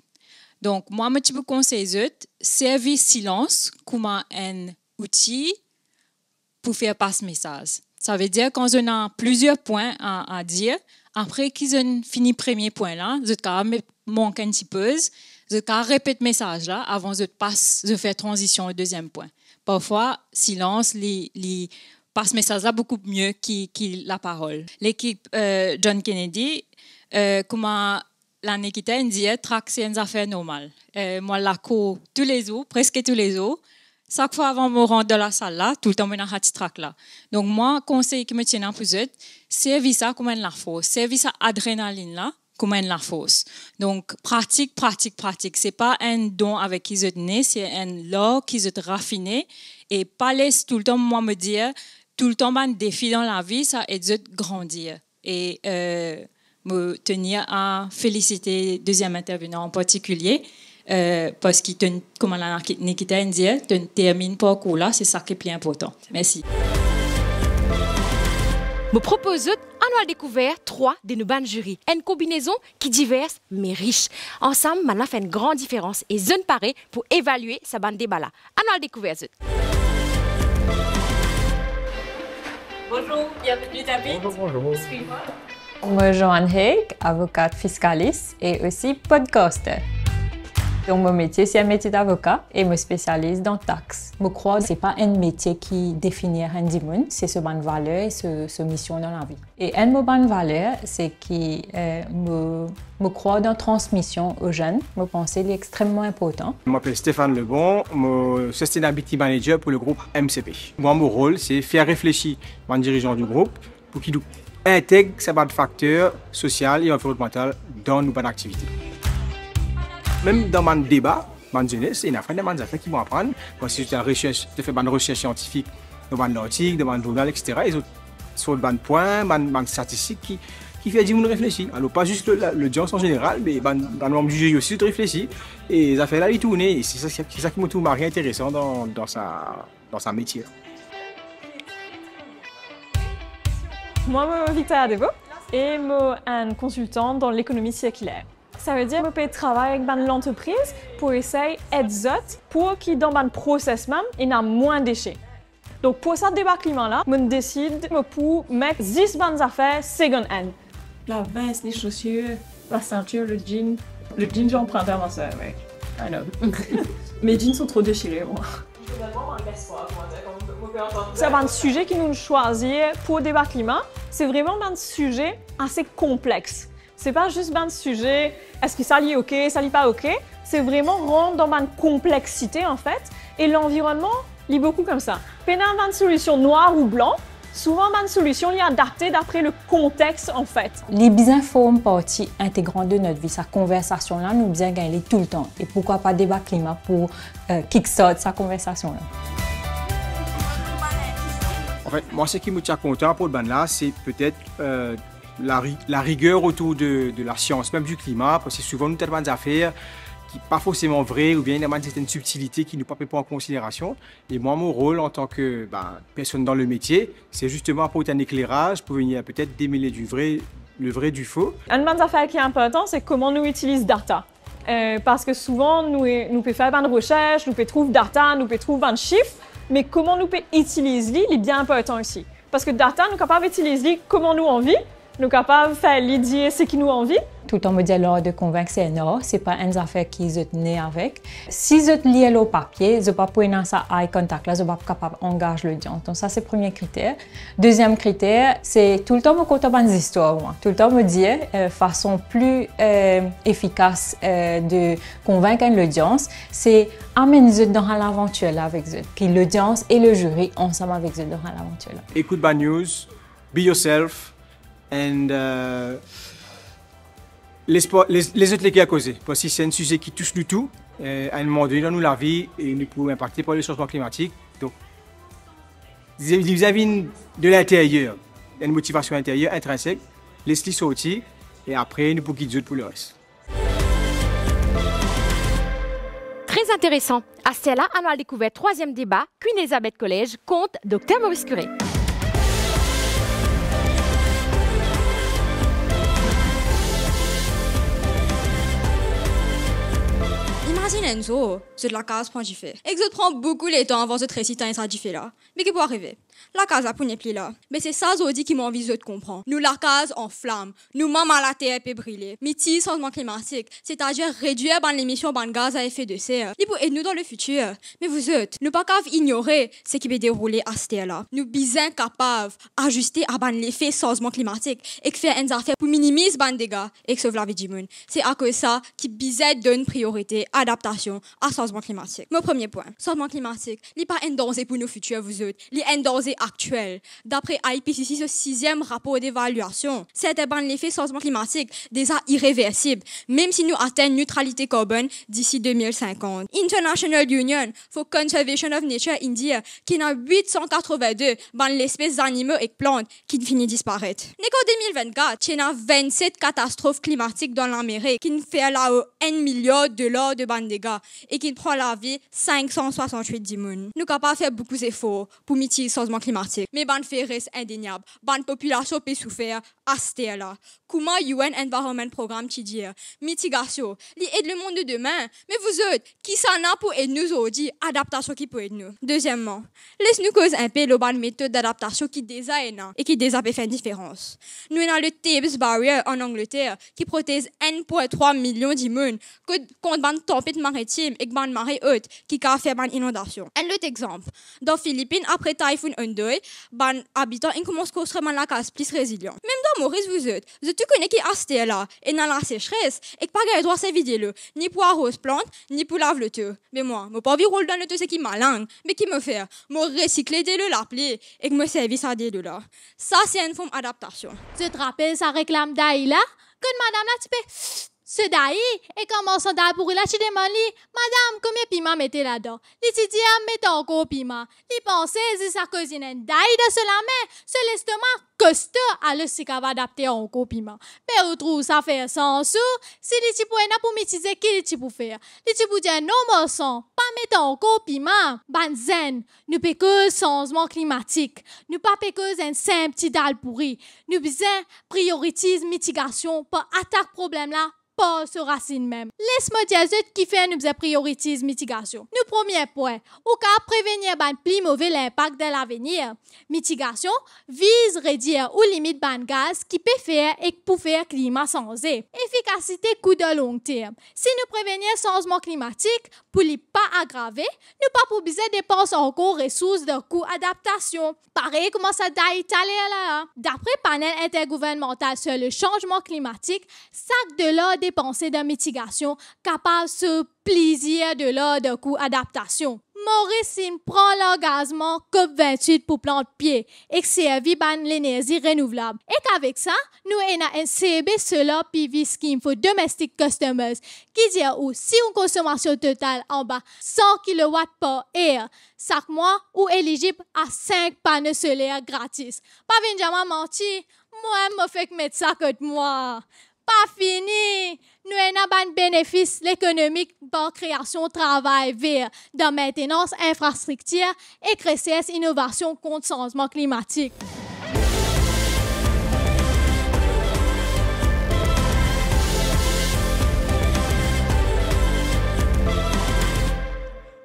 Donc, moi, je peux conseiller servir silence comme un outil pour faire passer message. Ça veut dire quand on a plusieurs points à dire, après qu'ils ont fini le premier point là, je manque un petit peu, je répète le message là avant de faire transition au deuxième point. Parfois, silence, passe message là beaucoup mieux que la parole. L'équipe John Kennedy, comment l'année qui t'a dit, track c'est une affaire normale. Moi, la cours tous les jours, presque tous les jours. Chaque fois avant de me rendre dans la salle là, tout le temps, je suis dans track là. Donc, moi, conseil qui me tient en plus, servir ça comme une la force. Servir ça adrénaline là, comme une la force. Donc, pratique. C'est pas un don avec qui je né, c'est un lore qui je raffiné. Et pas laisse tout le temps, moi, me dire, tout le temps, un défi dans la vie, ça aide à grandir. Et me tenir à féliciter le deuxième intervenant en particulier, parce qu'il, comme Nikita dit, termine par coup là, c'est ça qui est plus important. Merci. Me propose on a découvert 3 de nos bandes jury. Une combinaison qui diverse mais riche. Ensemble, on a fait une grande différence et zone parée pour évaluer sa bande débat là. On a découvert ça. Bonjour, bienvenue David. Bonjour. Moi, Joanne Haig, avocate fiscaliste et aussi podcaster. Donc, mon métier, c'est un métier d'avocat et me spécialise dans taxes. Je crois que ce n'est pas un métier qui définit un dimanche, c'est ce bonne valeur et ce mission dans la vie. Et une bonne valeur, c'est que me crois dans la transmission aux jeunes. Je pense que c'est extrêmement important. Je m'appelle Stéphane Lebon, je suis Sustainability Manager pour le groupe MCP. Moi, mon rôle, c'est faire réfléchir les dirigeants du groupe pour qu'ils intègrent ces facteurs sociaux et environnementaux dans nos activités. Même dans mon débat, mon jeunesse, il y a des affaires qui vont apprendre. Parce que je fais une recherche scientifique dans mon article, dans mon journal, etc. Ils ont sur des points, des statistiques qui fait dire réfléchir. Alors pas juste l'audience en général, mais dans le jury aussi de réfléchir. Et les affaires là, ils tournent. Et c'est ça qui me trouve intéressant dans sa métier. Moi, je suis Victoria Deveau et je suis un consultant dans l'économie circulaire. Ça veut dire que je peux travailler avec l'entreprise pour essayer d'aider pour qu'ils, dans le process même, il y ait moins de déchets. Donc, pour ce débat climat-là, je décide pour mettre 10 bonnes affaires second hand. La veste, les chaussures, la ceinture, le jean. Le jean, j'ai emprunté à ma soeur, mec. I know. Mes jeans sont trop déchirés, moi. C'est un sujet qui nous choisit pour le débat climat. C'est vraiment un sujet assez complexe. C'est pas juste un sujet, est-ce que ça lit OK, ça lit pas OK. C'est vraiment rendre dans une complexité en fait. Et l'environnement lit beaucoup comme ça. Pénal une solution noire ou blanc, souvent une solution est adaptée d'après le contexte en fait. Les besoins forment partie intégrante de notre vie. Sa conversation là, nous besoin gagner tout le temps. Et pourquoi pas débat climat pour kickstart sa conversation là. En fait, moi ce qui me tient content pour le ban là, c'est peut-être la rigueur autour de la science, même du climat, parce que souvent nous avons des affaires qui ne sont pas forcément vraies ou bien il y a une certaine subtilité qui ne pas prendre en considération. Et moi, mon rôle en tant que personne dans le métier, c'est justement apporter un éclairage pour venir peut-être démêler le vrai du faux. Une bonne affaire qui est importante, c'est comment nous utilisons data. Parce que souvent, nous pouvons faire une recherche, nous pouvons trouver data, nous pouvons trouver un chiffre, mais comment nous pouvons utiliser, il est bien important aussi. Parce que data, nous sommes capables d'utiliser comment nous envie. Nous sommes capables de faire l'idée ce qui nous envie. Tout le temps, me dit l'art de convaincre, c'est non, ce n'est pas une affaire qui est née avec. Si je lis le papier, je ne peux pas prendre dans sa eye contact, là, je ne suis pas capable d'engager l'audience. Donc ça, c'est le premier critère. Deuxième critère, c'est tout le temps me conter des histoires. Moi. Tout le temps me dire, façon plus efficace de convaincre l'audience, c'est amener dans l'aventure avec eux. Puis l'audience et le jury ensemble avec eux dans l'aventure. Écoute Bad News, be yourself. Et les autres les à causer. Parce que c'est un sujet qui touche nous tous, à un moment donné dans la vie, et nous pouvons impacter par le changement climatique. Donc, vis-à-vis de l'intérieur, il y a une motivation intérieure, intrinsèque, laisse-les sortir, et après, nous pouvons guider pour le reste. Très intéressant. À celle-là, on a découvert 3e débat, Queen Elizabeth College contre Dr Maurice Curé. Imagine Enzo, c'est de la case point j'y fais. Et que ça prend beaucoup de temps avant de réciter un ça j'y fais là. Mais qui peut arriver? La case a pouné pli là. Mais c'est ça Zodi qui m'a envie de comprendre. Nous la case en flamme. Nous même à la terre peut brûler. Miti changement climatique, c'est-à-dire réduire l'émission de gaz à effet de serre. Il peut aider nous dans le futur. Mais vous autres, nous pas qu'à ignorer ce qui va dérouler à cette terre là. Nous bien capables d'ajuster à l'effet changement climatique et de faire une affaire pour minimiser les dégâts et sauver la vie du monde. C'est à cause ça qui bizarre donne priorité à adaptation à changement climatique. Mon premier point, changement climatique, il n'est pas un danger pour nos futurs vous autres. Il est un danger causes actuelles. D'après IPCC, ce 6e rapport d'évaluation, c'est l'effet changement climatique déjà irréversible, même si nous atteignons neutralité carbone d'ici 2050. International Union for Conservation of Nature India, qui a 882 l'espèces d'animaux et plantes qui finissent disparaître. En 2024, il y a 27 catastrophes climatiques dans l'Amérique qui fait là $1 milliard de dégâts et qui prend la vie 568 d'immunes. Nous sommes capables de faire beaucoup d'efforts pour mitiger le changement climatique, mais ban fait reste indéniable. Ban population peut souffrir à ce là. Comment UN Environment Programme qui dit mitigation, li aide le monde de demain, mais vous autres, qui s'en a pour aider nous aujourd'hui, adaptation qui peut aider nous. Deuxièmement, laisse-nous cause un peu le méthode d'adaptation qui déjà est là et qui déjà peut faire une différence. Nous avons le Thames Barrier en Angleterre qui protège 1,3 million d'immunes contre une tempête maritime et une marée haute qui a fait une inondation. Un autre exemple, dans les Philippines, après typhoon Undoy, les habitants commencent à construire la case plus résiliente. Même dans Maurice, vous connaissez qui est là et dans la sécheresse et qui n'a pas droit à se vider le, ni pour arroser plante, ni pour laver le tout. Mais moi, je n'ai pas envie de rouler dans le tout, c'est qui malin, mais qui me fait, me recycler de l'appeler et que me servir ça de là. Ça, c'est une forme d'adaptation. Tu te rappelles sa réclame d'ail là? Quand madame là, tu peux... Ce d'ail, et comment ça d'ail pour la chide mali? Madame, combien de piment mettez là-dedans? Les titi mettez encore piment. Les pensées, c'est sa cousine d'ail de cela, mais c'est l'estomac costaud à le si capable d'adapter encore piment. Mais vous trouvez ça fait sens ou? Si les petits pour pour mitiser, qui les petits pour faire? Les petits pour dire non, mon sang, pas mettre encore piment. Ban zen, nous pas cause changement climatique. Nous pas cause un simple petit dalle pourri. Nous besoin prioritise mitigation pour attaquer problème là. Pas ce racine même. Laisse-moi dire qui fait nous prioritise mitigation. Nous premier point, au cas prévenir ban plus mauvais l'impact de l'avenir. Mitigation vise réduire ou limite ban gaz qui peut faire et pour faire climat changé. Efficacité coût de long terme. Si nous prévenir changement climatique pour ne pas aggraver, nous pas pour besoin dépenser encore ressources de coût adaptation. Pareil comment ça d'Italie là. D'après panel intergouvernemental sur le changement climatique, sac de l'or dépensé de mitigation capable ce plaisir de l'ordre de coût adaptation. Maurice prend l'engagement COP28 pour planter pied et que servi ban l'énergie renouvelable. Et qu'avec ça, nous avons un CB Solar PV Scheme for Domestic Customers qui dit ou si une consommation totale en bas 100 kW par heure, chaque mois ou éligible à 5 panneaux solaires gratis. Pas venir mentir, moi, je fais que mettre ça contre moi. Pas fini! Nous avons un bénéfice économique par création de travail vert, dans maintenance infrastructure et création innovation contre le changement climatique.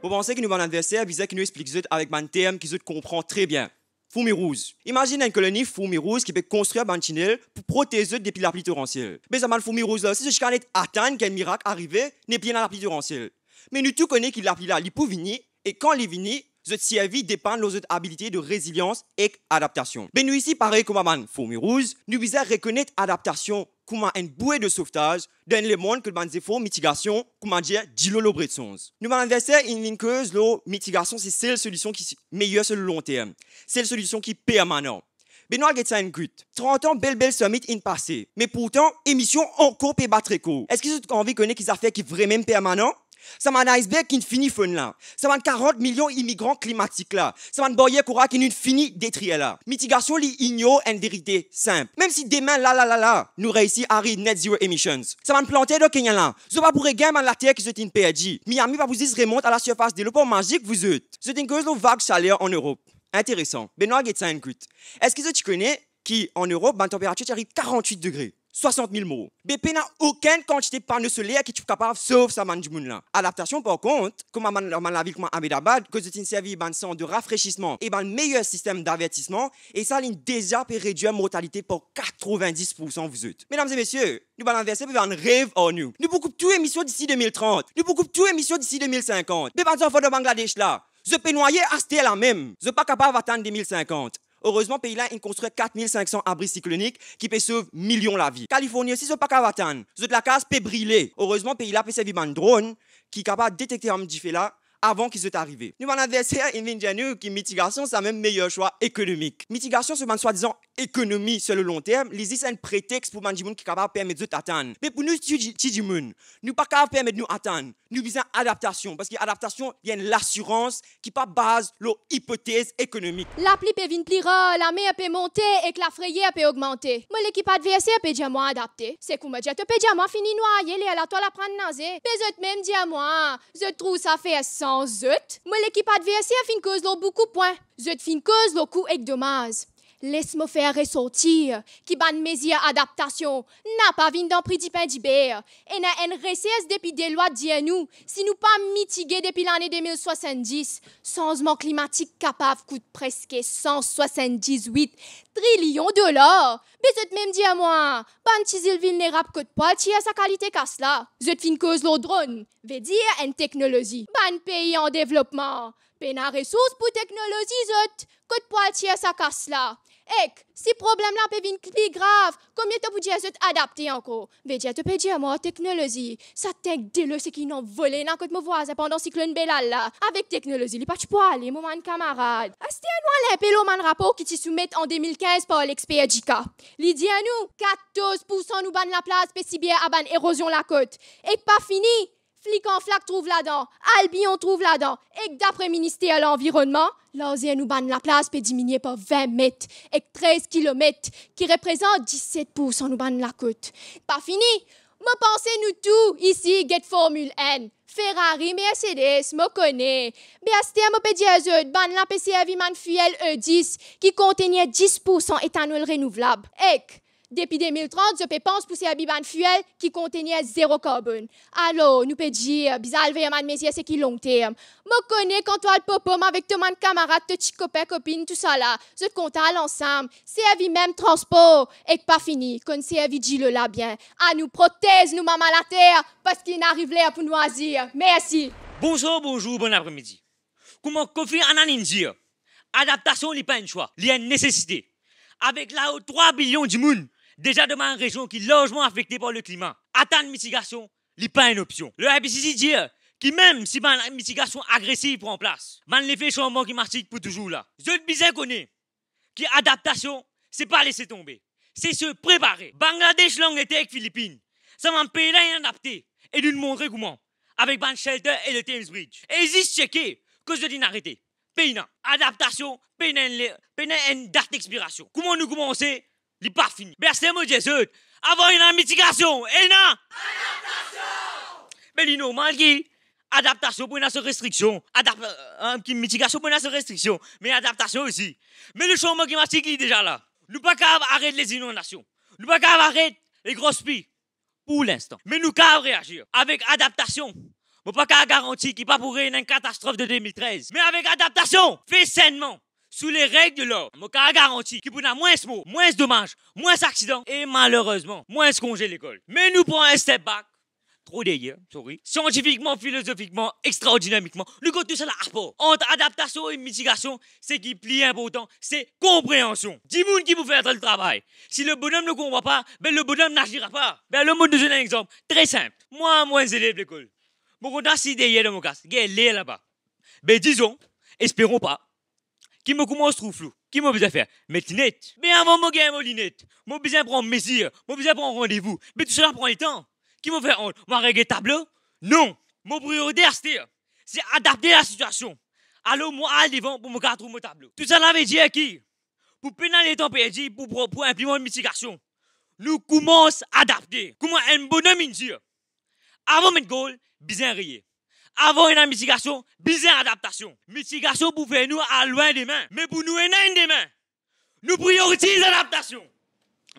Vous pensez que nous avons un adversaire qui nous explique avec un terme qui comprend très bien. Fourmi rouge. Imagine une colonie fourmi rouge qui peut construire un tunnel pour protéger depuis la pluie torrentielle. Mais ça m'a fourmi rouge là aussi, jusqu'à atteindre qu'un miracle arrivé n'est bien dans la pluie torrentielle. Mais nous tous connaissons qu'il la pluie là, il peut venir, et quand il vient, cette survie dépend de nos habilités de résilience et d'adaptation. Mais nous ici, pareil comme un fourmi rouge, nous devons reconnaître l'adaptation comme une bouée de sauvetage dans le monde que nous efforts mitigation, comment dire, d'ilo bretsons. Nous avons investi une ligne que la mitigation, c'est la solution qui est meilleure sur le long terme. C'est la solution qui est permanente. Mais nous avons ça une goutte. 30 ans, belle summit in passé. Mais pourtant, émission encore peut battre écho. Est-ce que vous avez envie de connaître qu'ils ont fait qui est vraiment permanent? Ça m'a un iceberg qui ne finit fun là. Ça m'a 40 millions d'immigrants climatiques là. Ça m'a une barrière courant qui ne finit détruire là. Mitigation li ignore une vérité simple. Même si demain là, nous réussissons à arriver net zero emissions. Ça m'a planter de Kenya là. Je pas pour gagner la terre qui est une perdu. Miami va vous dire remonte à la surface de l'eau pas magique vous êtes. C'est une cause de vague chaleur en Europe. Intéressant. Benoît get ça une goutte. Est-ce que tu connais qui en Europe, la température arrive 48 degrés? 60 000 mots. BP n'a aucune quantité de panneaux solaires qui est capable sauf ça manjmoun là. Adaptation par contre, comme la ville comme Ahmedabad, que c'est une service centre de rafraîchissement et un meilleur système d'avertissement et ça a déjà peut réduire la mortalité pour 90% vous êtes. Mesdames et messieurs, nous allons inverser pour un rêve en nous. Nous beaucoup tout émission d'ici 2030. Nous beaucoup tout émission d'ici 2050. Mais pas enfants de Bangladesh là. Je peux noyer à ce là même. Je suis pas capable d'attendre 2050. Heureusement, le pays-là, il construit 4500 abris cycloniques qui peuvent sauver millions la vie. Californie aussi, c'est pas capable d'attendre. La case peut brûler. Heureusement, le pays-là peut servir un drone qui est capable de détecter un petit fait là avant qu'ils soient arrivés. Nous, mon adversaire, il vient de dire que mitigation, c'est même meilleur choix économique. Mitigation, c'est une soi-disant économie sur le long terme. C'est un prétexte pour les gens qui sont capables de permettre d'atteindre. Mais pour nous, nous ne pas capable de permettre de nous atteindre. Nous besoin adaptation. Parce que l'adaptation, il y a l'assurance qui pas base l'hypothèse économique. L'appli peut venir plus rare, la mer peut monter et que la frayeur peut augmenter. Moi, l'équipe adversaire peut dire moi adapté. C'est comme dire, tu peux dire moi fini noyer, les à la toile à prendre naser. Mais je même dire moi, je trouve ça fait sans zut. Moi, l'équipe adversaire fin cause l'eau beaucoup point. Je fin cause l'eau coup et dommage. Laisse-moi faire ressortir qui ban mesure adaptation n'a pas vin dans prix du pain d'hiver et n'a une recesse depuis des lois dire nous si nous pas mitiguer depuis l'année 2070 changement climatique capable coûte presque 178 trillions de dollars. Mais vous même dire moi ban tisil vulnérable coûte pas tirer sa qualité casse là. Je fin cause l'eau drone veut dire une technologie ban pays en développement pena ressources pour technologie zot coûte pas tirer sa casse là. Ek, si problème là peut venir plus grave, combien de temps vous dire adapter encore? Veut dire, tu peux dire moi technologie, ça t'aide de le ce qui n'ont volé dans côté mon voisin pendant cyclone Belal là. Avec technologie, il pas tu peux aller mon camarade. C'était un noir pélo man rapport qui t'y soumet en 2015 par l'expert JICA. Il dit à nous 14% nous ban la place pécibière à ban érosion la côte. Et pas fini. Flic en flac trouve là-dedans, Albion trouve là-dedans, et d'après ministère de l'Environnement, l'Ausien nous banne la place peut diminuer par 20 mètres et 13 km, qui représente 17% nous banne la côte. Pas fini, moi pensez nous tout ici, get Formule N. Ferrari, Mercedes, me connaît. BST, me peut dire ban la PCV man fuel E10 qui contenait 10% éthanol renouvelable. Ek. Depuis 2030, je peux penser pousser à biban fuel qui contenait 0 carbone. Alors, nous peut dire, bizarre, man, messieurs, c'est qui long terme. Me connais quand toi, le popom avec ton camarade, ton petit copain, copine, tout ça là. Je te compte à l'ensemble. C'est à vie même transport. Et pas fini. Quand c'est à vie, dis-le là bien. À nous prothèse, nous, maman la terre, parce qu'il n'arrive là pour nous asir. Merci. Bonjour, bon après-midi. Comment Kofi Annan dire? Adaptation n'est pas un choix, il y a une nécessité. Avec là 3 billions de monde, déjà dans une région qui est largement affectée par le climat. Attendre mitigation n'est pas une option. Le IPCC dit que même si une mitigation agressive prend place, l'effet changement climatique pour toujours là. Je te bien connais que l'adaptation, ce n'est pas laisser tomber. C'est se préparer. Bangladesh, l'Angleterre et Philippines, ça m'a payé d'inadapter et de nous montrer comment. Avec Ban Shelter et le Thames Bridge. Et juste checker que je dis d'arrêter. Payna. Adaptation, payna une date d'expiration. Comment nous commencer? Il n'est pas fini. Merci, mon Jésus. Avant une mitigation. Et non. Adaptation. Mais il est normal qu'il adaptation pour une restriction. Mitigation pour une restriction. Mais adaptation aussi. Mais le changement climatique il est déjà là. Nous ne pouvons pas arrêter les inondations. Nous ne pouvons pas arrêter les grosses pluies. Pour l'instant. Mais nous pouvons réagir. Avec adaptation. On ne peut pas garantir qu'il n'y a pas pour une catastrophe de 2013. Mais avec adaptation, fait sainement. Sous les règles de l'ordre, je peux garantir qu'il y a moins de mots, moins de dommages, moins d'accidents et malheureusement, moins de congés à l'école. Mais nous prenons un step back. Trop d'ailleurs, sorry. Scientifiquement, philosophiquement, extraordinariquement, nous avons tout ça là rapport. Entre adaptation et mitigation, ce qui est plus important, c'est compréhension. Dis-moi qui vous fait le travail. Si le bonhomme ne comprend pas, ben le bonhomme n'agira pas. Ben le monde nous donne un exemple très simple. Moi, élève de l'école. Mon compte assis derrière dans mon casque. Il est là-bas. Ben disons, espérons pas. Qui me commence trop flou. Qui m'a besoin de faire? Mettre lunettes. Mais avant moi gagner mon lunette. Moi besoin de prendre mesure. Moi besoin de prendre rendez-vous. Mais tout cela prend le temps. Qui m'a fait honte? M'a régler tableau? Non. Mon prioritaire c'est adapter la situation. Alors moi à devant pour me garder mon tableau. Tout ça veut dire qui? Pour pénaliser les temps perdus pour implémenter une mitigation. Nous commençons à adapter. Comment un bonhomme dit? Avant mettre goal, bien rayé. Avant une mitigation, bizarre adaptation. Mitigation pour faire nous à loin des mains. Mais pour nous, une des mains. Nous prioritisons l'adaptation.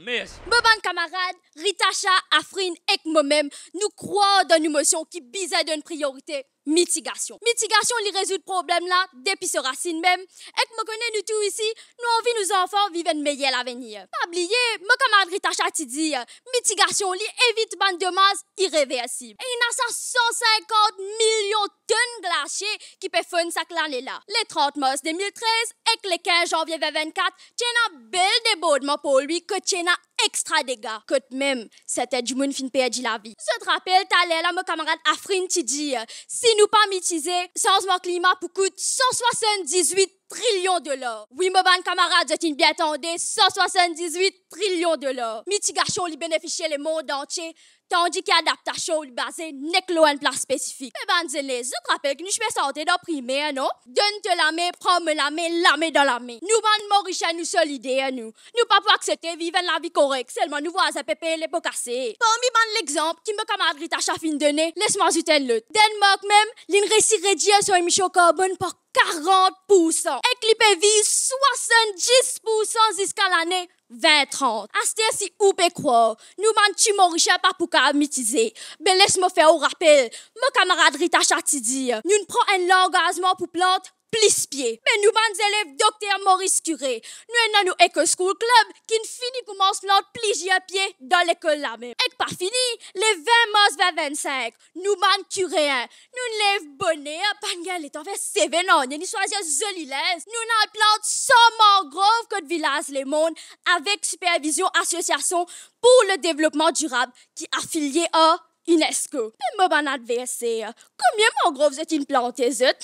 Merci. Boban camarade, Ritacha, Afrine et moi-même, nous croyons dans une émotion qui bizarre d'une priorité. Mitigation. Mitigation, il résout le problème là, depuis ce racine même. Et que me connais nous tous ici, nous envie nos enfants vivre un meilleur avenir. Pas oublier, mon camarade Ritacha ti dit, mitigation, li évite bande de masse irréversible. Et il y a ça 150 millions de tonnes glaciers qui peuvent faire ça l'année là. Les 30 mars 2013 et le 15 janvier 2024, tiens un bel débordement pour lui que tiens extra dégâts. Que même, c'était du monde fin perdu la vie. Je te rappelle, t'as là, mon camarade Afrine ti dit, si nous pas mitiser, changement climat pour coûte 178 trillions de dollars. Oui, mon bon camarade, je bien attendez, 178 trillions de dollars. Mitigation lui bénéficie le monde entier, tandis qu'adaptation lui basée n'est que loin de place spécifique. Eh ben, je te rappelle que nous je peux sortir dans primaire, non? Donne-te la main, prends-moi la main dans la main. Nous, ban Mauricien, nous solidaires, nous. Nous pas pour accepter vivre la vie correcte, seulement nous voisins pépé les pots cassés. Parmi ban l'exemple qui me camarade Rita Chaffin donné, laisse-moi ajouter le. Denmark même, l'in réussi réduire son émission carbone par 40%. Et clipé vit 70% jusqu'à l'année 2030. Asté si ou peut croire, nous mantu Mauricien pas pour mitiser. Ben laisse-moi faire au rappel. Mon camarade Rita Chati dit, nous prenons un engagement pour planter plus pied. Mais nous bons élèves docteur Maurice Curé. Nous avons Eco School Club qui fini commence planter plusieurs pieds dans l'école là même. Et pas fini, les 20 mars 25, nous bons curéens. Nous lève bonnet, pangal est en fait 7 ans. Nous choisissons Zolilès. Nous n'avons planté 100 mangroves que de village les mondes avec supervision association pour le développement durable qui est affiliée à UNESCO. Mais mon bon adversaire, combien de mangroves est-il planté, zut?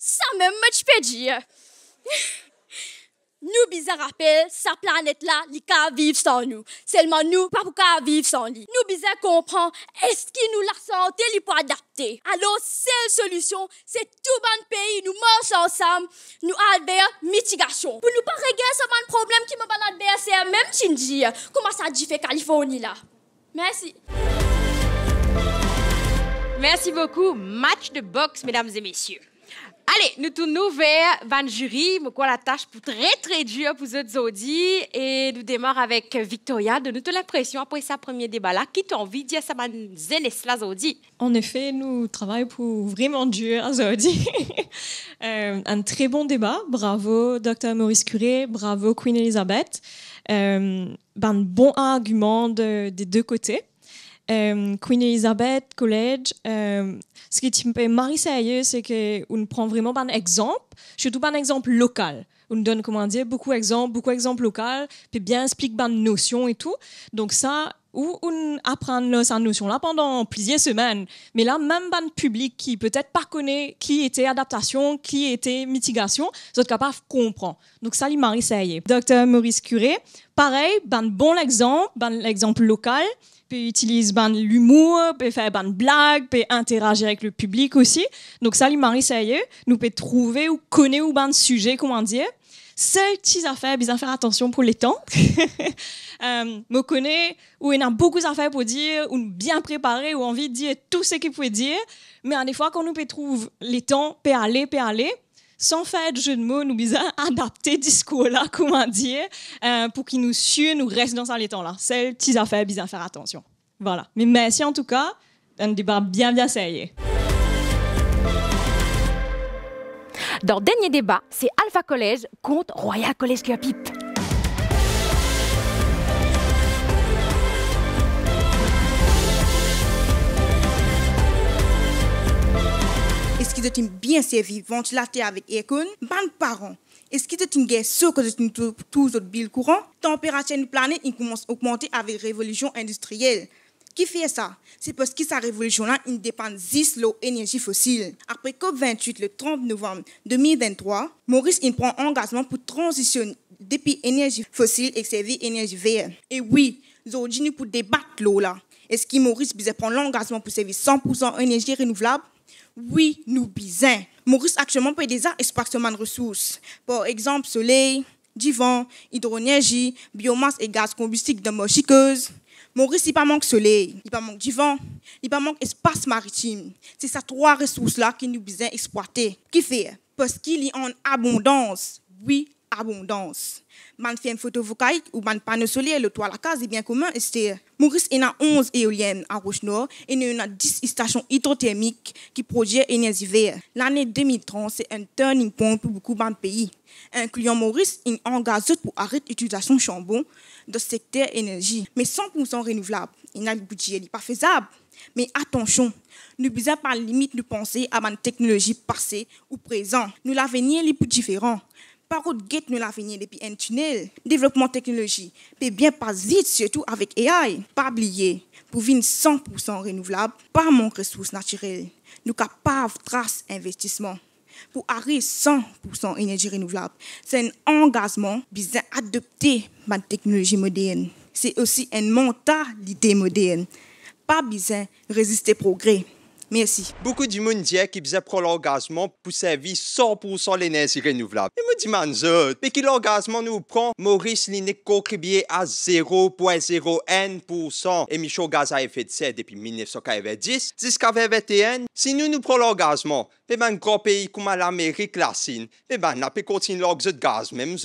Ça même, je peux dire. Nous, bizarre rappel, sa planète-là, il peut vivre sans nous. Seulement nous, pas pour vivre sans lui. Nous, bizarre comprend, est-ce qu'il nous la santé, il peut adapter. Alors, seule solution, c'est tout bon pays, nous marchons ensemble, nous avons mitigation. Pour nous pas régler ce problème qui m'a ban adversaire, même si dit, comment ça dit fait Californie là. Merci. Merci beaucoup. Match de boxe, mesdames et messieurs. Allez, nous tournons vers Van Jury, quoi la tâche pour très dure pour les audis et nous démarrons avec Victoria. Donne-nous l'impression après sa premier débat là, qui t'a envie de dire ça van zénès la audis. En effet, nous travaillons pour vraiment dur audis. Un très bon débat, bravo Dr Maurice Curé, bravo Queen Elizabeth. Un bon argument des deux côtés. Queen Elizabeth College, ce qui me fait marrer sérieux, c'est qu'on prend vraiment un exemple, surtout un exemple local. On donne, comment dire, beaucoup d'exemples locaux, puis bien explique une notion et tout. Donc ça, où on apprend cette notion-là pendant plusieurs semaines. Mais là, même un public qui peut-être pas connaît qui était adaptation, qui était mitigation, vous êtes capable de comprendre. Donc ça, il m'arrive sérieux. Dr Maurice Curé, pareil, un bon exemple local, peut utiliser l'humour, peut faire une blague, peut interagir avec le public aussi. Donc ça, il m'arrive sérieux. Nous peut trouver ou connaître ou un sujet, comment dire. Seule petite affaire, bien faire attention pour les temps. Me connaît où il y a beaucoup d'affaires pour dire, ou bien préparé, ou envie de dire tout ce qu'il pouvait dire. Mais des fois, quand nous peut trouver les temps, peut aller, sans faire de jeu de mots, nous besoin adapter discours là, comment dire, pour qu'il nous suit, nous reste dans ces temps là. Seule petite affaire, bien faire attention. Voilà. Mais merci en tout cas, un débat bien sérieux. Dans le dernier débat, c'est Alpha College contre Royal College Pipe. Est-ce que tu bien servi ventilateur avec aircon? Ban parents. Est-ce que tu es sûr que tu tous autres billes courant? Température de la planète commence à augmenter avec la révolution industrielle. Qui fait ça? C'est parce que sa révolution-là dépend de l'énergie fossile. Après COP28, le 30 novembre 2023, Maurice prend engagement pour transitionner depuis l'énergie fossile et servir l'énergie verte. Et oui, aujourd'hui, nous pour débattre là. Est-ce que Maurice prend l'engagement pour servir 100% énergie renouvelable? Oui, nous besoin. Maurice actuellement paye déjà extraction de ressources. Par exemple, soleil, du vent, hydroénergie, biomasse et gaz combustible de mochiqueuse. Maurice, il pas manque soleil, il pas manque du vent, il pas manque espace maritime. C'est ces trois ressources-là que nous besoin exploiter. Qui fait? Parce qu'il y a en abondance. Oui, abondance. Man fait une photovoltaïque ou man panneau solaire, le toit à la case est bien commun. Maurice il a 11 éoliennes à Roche-Nord et il y a 10 stations hydrothermiques qui produisent énergie verte. L'année 2030, c'est un turning point pour beaucoup de pays. Incluant Maurice, il engage pour arrêter l'utilisation de charbon dans le secteur énergie. Mais 100% renouvelable, il n'a le budget, il n'est pas faisable. Mais attention, nous ne besoin pas limite de penser à une technologie passée ou présente. Nous l'avenir est plus différent. Par contre, guette nous la finir depuis un tunnel. Développement technologie, peut bien pas vite, surtout avec AI. Pas oublier, pour vivre 100% renouvelable, pas manque de ressources naturelles. Nous capables de tracer investissement. Pour arriver 100% énergie renouvelable, c'est un engagement bien adopté par la technologie moderne. C'est aussi une mentalité moderne. Pas besoin de résister au progrès. Merci. Beaucoup de monde dit qu'il faisait prendre l'engagement pour servir 100% l'énergie renouvelable. Et moi, je dis, mais quel engagement nous prend? Maurice Linek contribué à 0,01% émission de gaz à effet de serre depuis 1990 jusqu'à 2021. Si nous prenons l'engagement, un grand pays comme l'Amérique latine, on peut continuer l'engagement de gaz même.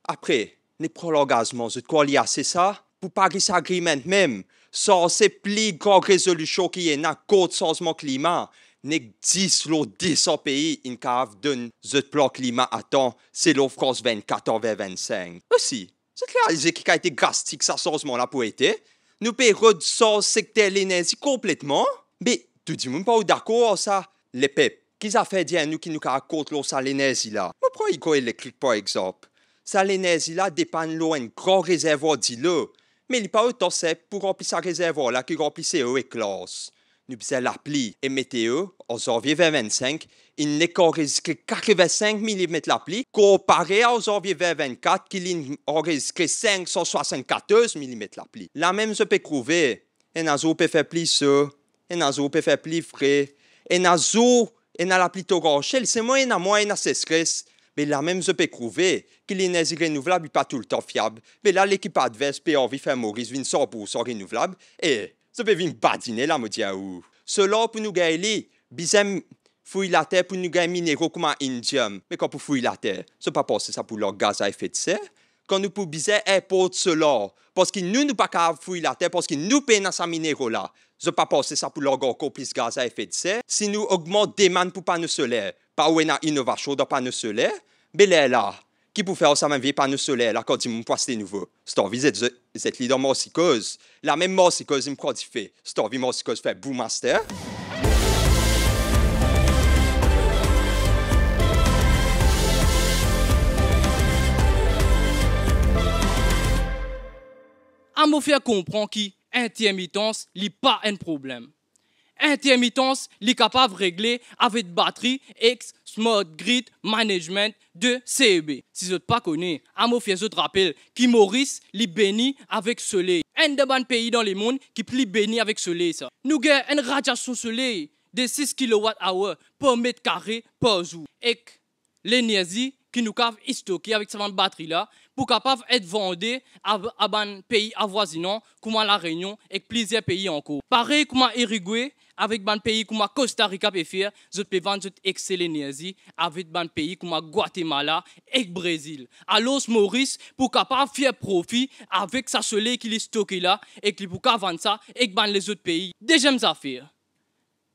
Après, nous prenons l'engagement, de quoi il y a, c'est ça? Pour Paris Agreement même. Sans ces plus grandes résolutions qui est dans le changement climat, n'est 10 pays qui ont donné ce plan climat à temps, c'est la France 24 en 25. Aussi, c'est réalisé qu'il a été drastique ce changement-là pour été. Nous pouvons sans secteur l'énergie complètement. Mais tout le monde n'est pas d'accord ça. Les peuples, qu'ils ont fait dire nous qui nous racontent ça l'énergie-là. Pourquoi il électrique par exemple? Ça l'énergie-là dépend d'un grand réservoir d'îlot. Mais il n'est pas autant simple pour remplir sa réservoir là qui remplissait eux et classe. Nous faisons l'appli et météo en janvier 2025, il n'est qu'enregistré 85 mm l'appli, comparé à janvier 2024 qui enregistré 574 mm l'appli. La même je peux trouver, et nazo peut faire plus ça, et nazo peut faire plus frais, et nazo et na l'appli torrentielle, c'est moins et na sécheresse. Mais là même, je peux prouver que l'énergie renouvelable n'est pas tout le temps fiable. Mais là, l'équipe adverse peut envie de faire Maurice 100% renouvelable. Et ça peut venir badiner là, me dire où. Cela pour nous gagner, bizarre fouiller la terre pour nous gagner minéraux comme un indium. Mais quand pour fouiller la terre, ce n'est pas passer ça pour leur gaz à effet de serre. Quand nous pour bizarre importer cela, parce que nous ne pas capable fouiller la terre, parce que nous payons ces minéraux là. Je ne pas passer ça pour leur encore plus gaz à effet de serre. Si nous augmentons la demande pour panneaux solaires, pas où il y a une innovation dans panneaux solaires, mais là, qui peut faire ça même vieille panneaux solaires là quand ils m'ont posté nouveau. C'est envie cette leader morsicose. La même morsicose, il me croit fait. C'est envie morsicose fait boom master. À me faire comprendre que intermittence n'est pas un problème. Intermittence est capable de régler avec batterie et Smart Grid Management de CEB. Si vous ne pas connaissez, à me faire rappel que Maurice est béni avec soleil. Un des bons pays dans le monde qui est béni avec soleil. Ça. Nous avons une radiation soleil de 6 kWh par mètre carré par jour. Et l'énergie qui nous avons stocké avec cette batterie là pour capable être vendue à un pays avoisinant comme la Réunion et plusieurs pays encore. Pareil comme Uruguay avec un pays comme Costa Rica peut faire, je peux vendre excellente énergie avec un pays comme Guatemala et Brésil. Alors Maurice pour capable faire profit avec sa soleil qui est stocké là et qui pour vendre ça et les autres pays. Deuxième affaire.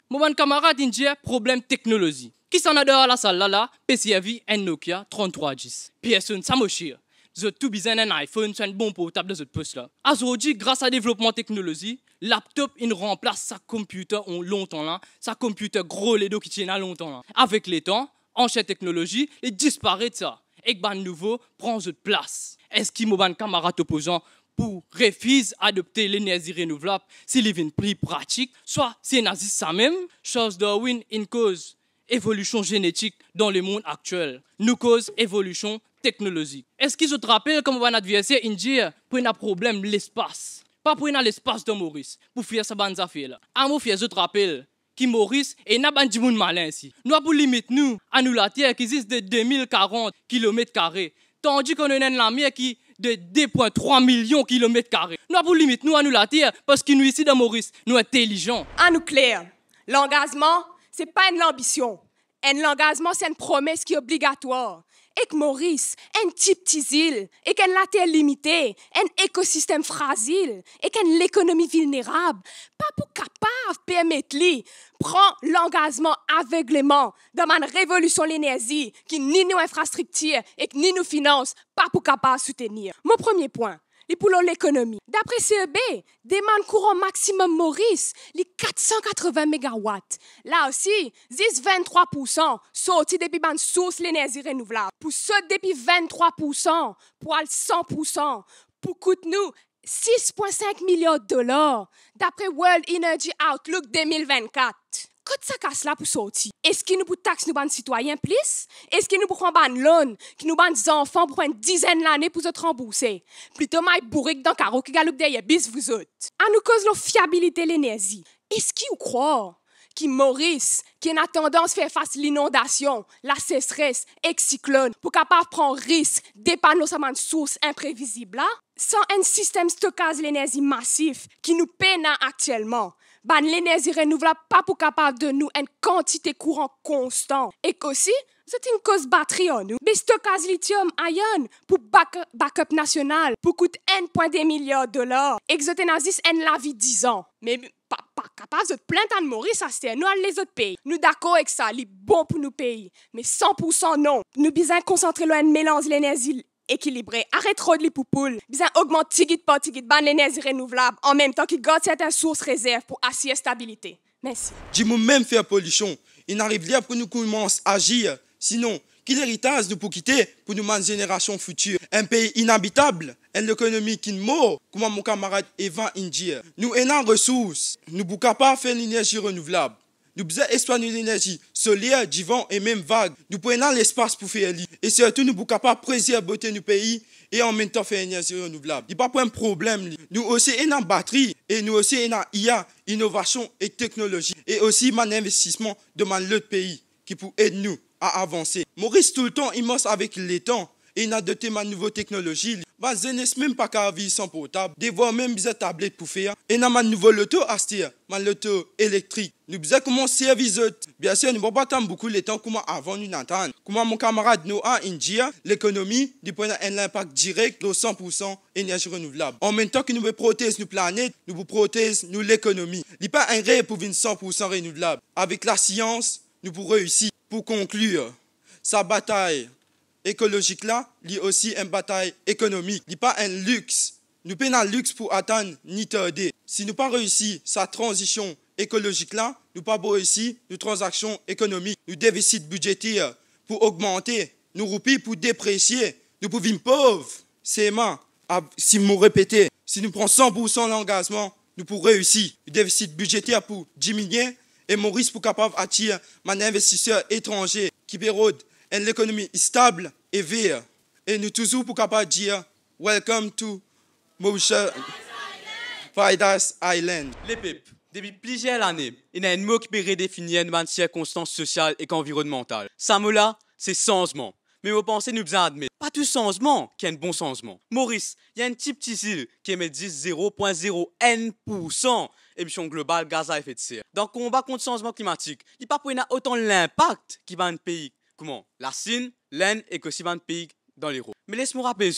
Mon camarade indien problème technologie. Qui s'en a dehors à la salle là, peut servir un Nokia 3310. Personne, ça me chire. Je tout besoin d'un iPhone, c'est un bon portable de ce poste là. Aujourd'hui, grâce à développement technologie, laptop il remplace sa computer en longtemps là, sa computer gros les dos qui tient à longtemps là. Avec les temps, en cette technologie, il disparaît de ça. Et ban nouveau prend cette place. Est-ce qu'il mon camarade opposant pour refuser d'adopter l'énergie renouvelable s'il est une plus pratique, soit c'est nazi ça même, chose Darwin in cause évolution génétique dans le monde actuel, nous cause évolution technologique. Est-ce qu'ils se rappellent comme mon adversaire indien pour un problème l'espace, pas pour l'espace de Maurice, pour faire sa bande affaire là. À moi faire je te rappelle que Maurice est n'a pas de monde malin ici. Nous avons limite nous à nous la terre qui existe de 2040 km², tandis qu'on a la mer qui de 2,3 millions de km². Nous avons limite nous à nous la terre parce que nous ici dans Maurice, nous intelligents. À nous clair, l'engagement c'est pas une ambition. L'engagement, c'est une promesse qui est obligatoire. Et que Maurice, un petit île, et qu'elle la terre limitée, un écosystème fragile, et qu'elle l'économie vulnérable, pas pour capable permettre lui prend l'engagement aveuglément dans une révolution de l'énergie qui ni nous infrastructure et ni nous finance, pas pour capable soutenir. Mon premier point, li pour l'économie. D'après CEB, demande courant maximum Maurice, li 480 MW. Là aussi, 10-23% sorti depuis ban source l'énergie renouvelable. Pour sauter depuis 23%, pour aller 100%, pour coûte nous 6,5 milliards de dollars, d'après World Energy Outlook 2024. Quand ça casse là pour sortir, est-ce qu'il nous pour taxe nous ban citoyens plus? Est-ce qu'il nous pour prendre ban loan, qui nous ban des enfants pour une dizaine d'années pour se rembourser? Plutôt maille bourrique dans carreau qui galope derrière bis vous autres. À nous cause la fiabilité de l'énergie. Est-ce qu'il vous croit qui Maurice, qui a tendance à faire face à l'inondation, la sécheresse et le cyclone, pour capable prendre risque, dépanner nos sources imprévisibles là? Sans un système de stockage de l'énergie massif qui nous peine actuellement, ben l'énergie renouvelable pas pour capable de nous une quantité courant constant. Et qu'aussi, c'est une cause batterie en nous. Mais stockage lithium-ion pour backup national pour coûter 1,2 milliard de dollars. Exoténasis en la vie 10 ans. Mais pas capable de plein temps de mourir, ça c'est nous les autres pays. Nous d'accord avec ça, c'est bon pour nous pays. Mais 100% non. Nous besoin concentrer le mélange l'énergie équilibré. Arrête trop de les poupoules. Besoin augmenter tigit par tigit ban l'énergie renouvelable en même temps qu'il garde certaines sources réserves pour assurer stabilité. Merci. Dis-moi même faire pollution. Il n'arrive pas pour nous commencer à agir. Sinon, quel héritage nous pour quitter pour nous une génération future? Un pays inhabitable, une économie qui ne mord, comme mon camarade Evan India. Nous avons des ressources. Nous ne pouvons pas faire l'énergie renouvelable. Nous devons exploiter l'énergie solaire, du vent et même vague. Nous prenons l'espace pour faire l'île. Et surtout, nous ne pouvons pas préserver nos pays et en même temps faire l'énergie renouvelable. Il n'y a pas un problème. Nous aussi avons une batterie et nous aussi avons IA, innovation et technologie. Et aussi un investissement de l'autre pays qui peut aider nous à avancer. Maurice, tout le temps, il marche avec les temps. Et il a adopté ma nouvelle technologie. Va jeunesse même pas qu'à vivre sans portable. Des voix même des tablettes pour faire. Et il a ma nouvelle auto à acheter, ma auto électrique. Nous besoin commencer à servir. Bien sûr, nous ne pouvons pas attendre beaucoup le temps comme avant nous n'entendre. Comme mon camarade Noah India, l'économie, nous prenons un impact direct de 100% énergie renouvelable. En même temps que nous pouvons protéger notre planète, nous pouvons protéger l'économie. Il n'y a pas un rêve pour une 100% renouvelable. Avec la science, nous pouvons réussir. Pour conclure, sa bataille écologique là, il y a aussi une bataille économique. Il n'y a pas un luxe. Nous payons un luxe pour atteindre ni tarder. Si nous pas réussi sa transition écologique là, nous pas réussi nos transactions économiques, nos déficits budgétaires pour augmenter, nos roupies pour déprécier, nous pouvons vivre pauvres. C'est moi, si vous répétez, si nous prenons 100% l'engagement, nous pourrons réussir. Le déficit budgétaire pour diminuer et Maurice pour capable attirer un investisseur étranger qui pérode une économie stable et verte. Et nous toujours pour capable dire welcome to Mauritius Paradise Island. Les pipes, depuis plusieurs années, il y a un mot qui peut redéfinir une circonstance sociale et environnementale. Ce mot-là, c'est changement. Mais vous pensez, nous devons admettre, pas tout changement qui est un bon changement. Maurice, il y a un petit île qui émet 0,0 émission globale gaz à effet de serre. Dans le combat contre le changement climatique, il n'y a pas pour autant l'impact qui va un pays. Comment? La Chine, l'Inde et aussi un pays dans l'Europe. Mais laisse-moi rappeler,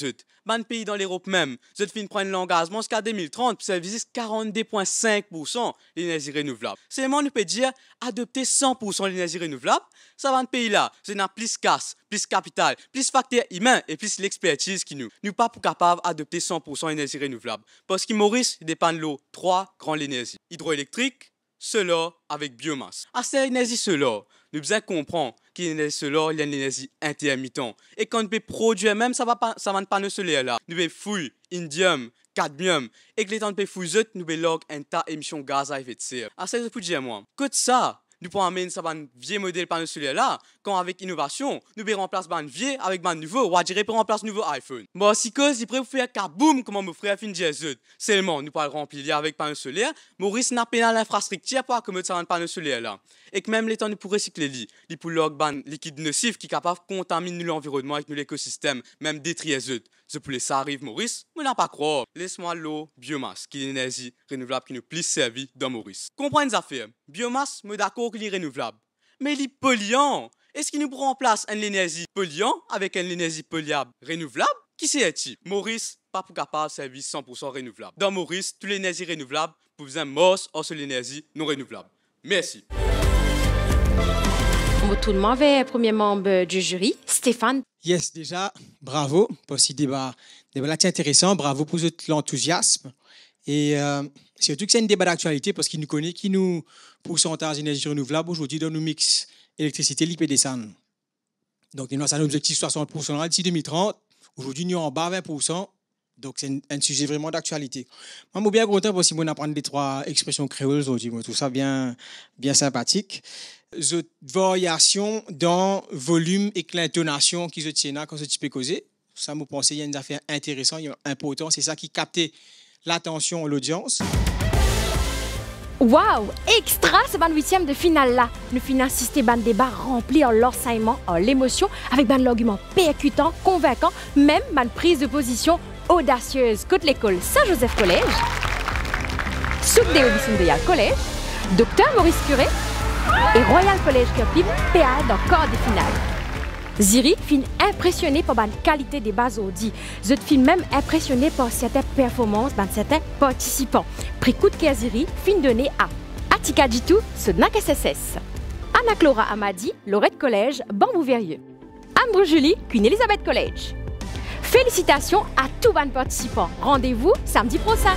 un pays dans l'Europe même, je fin prendre l'engagement jusqu'à 2030 pour servir 42,5% l'énergie renouvelable. Seulement, nous peut dire adopter 100% l'énergie renouvelable. Ça va un pays là, c'est un plus casse, plus capital, plus facteur humain et plus l'expertise qui nous. Nous pas pour capable d'adopter 100% l'énergie renouvelable. Parce que Maurice dépend de l'eau, 3 grandes énergies. Hydroélectrique, solaire avec biomasse. À cette énergie solaire, nous devons comprendre qu'il y a une énergie solaire, il y a une énergie intermittente. Et quand on peut produire même, ça va pas nous panneau solaire là. Nous devons fouiller indium, cadmium. Et que les temps de fouiller, nous devons log un tas d'émissions de gaz à effet de serre. À ce que je dire moi, que ça, nous pouvons amener un vieux modèle panneau solaire là, quand avec innovation, nous pouvons remplacer un vieux avec un nouveau, ou à dire pour remplacer un nouveau iPhone. Bon, si que si vous faire kaboum, comment mon frère fin dire seulement, nous pouvons remplir avec panneau solaire, Maurice n'a pas l'infrastructure pour accommoder ça un panneau solaire là. Et que même les temps nous pour recycler les pour log ban liquide nocif qui est capable de contaminer l'environnement avec l'écosystème, même détruire les autres. Ce pour ça arrive Maurice, mais n'a pas croire. Laisse-moi l'eau, biomasse, qui est l'énergie renouvelable qui nous plus servi dans Maurice. Comprenez les affaires. Biomasse, me d'accord qu'il est renouvelable. Mais il est polluant. Est-ce qu'il nous prend en place une énergie polluante avec une énergie polluable renouvelable? Qui c'est-il? Maurice, pas pour capable de servir 100% renouvelable. Dans Maurice, toute l'énergie renouvelable pour besoin morse hors sur l'énergie non renouvelable. Merci. Tout le monde avait premier membre du jury, Stéphane. Yes, déjà, bravo pour ce débat. Débat là, c'est intéressant. Bravo pour l'enthousiasme. Et surtout que c'est un débat d'actualité parce qu'il nous connaît qui nous pourcentage d'énergie renouvelable aujourd'hui dans nos mix électricité l'IPDSAN. Donc, nous avons un objectif 60% d'ici 2030. Aujourd'hui, nous sommes en bas 20%. Donc, c'est un sujet vraiment d'actualité. Moi, je suis bien content parce que nous apprendre des 3 expressions créoles aujourd'hui. Tout ça bien sympathique. Cette variation dans volume et l'intonation qui se tient quand tu peux causer. Ça, me pense, il y a une affaire intéressante, importante. C'est ça qui capte l'attention de l'audience. Wow! Extra, c'est le 8e de finale là. Nous finissons assisté à un débat rempli en l'enseignement, en l'émotion, avec un argument percutant, convaincant, même une prise de position audacieuse. Côte l'école Saint-Joseph Collège, Souk de Obisson Collège, Docteur Maurice Curé et Royal College Kirpib, PA dans le corps des finales. Ziri fin impressionné par la qualité des bases audits. Je suis même impressionné par certaines performances de certains participants. Prix coup de cœur Ziri fin donné à Atika Djitou, Sodnak SSS, Anna Clara Amadi, Lorette Collège, Bambou Verieux, Andrew Julie, Queen Elizabeth College. Félicitations à tous les participants. Rendez-vous samedi prochain.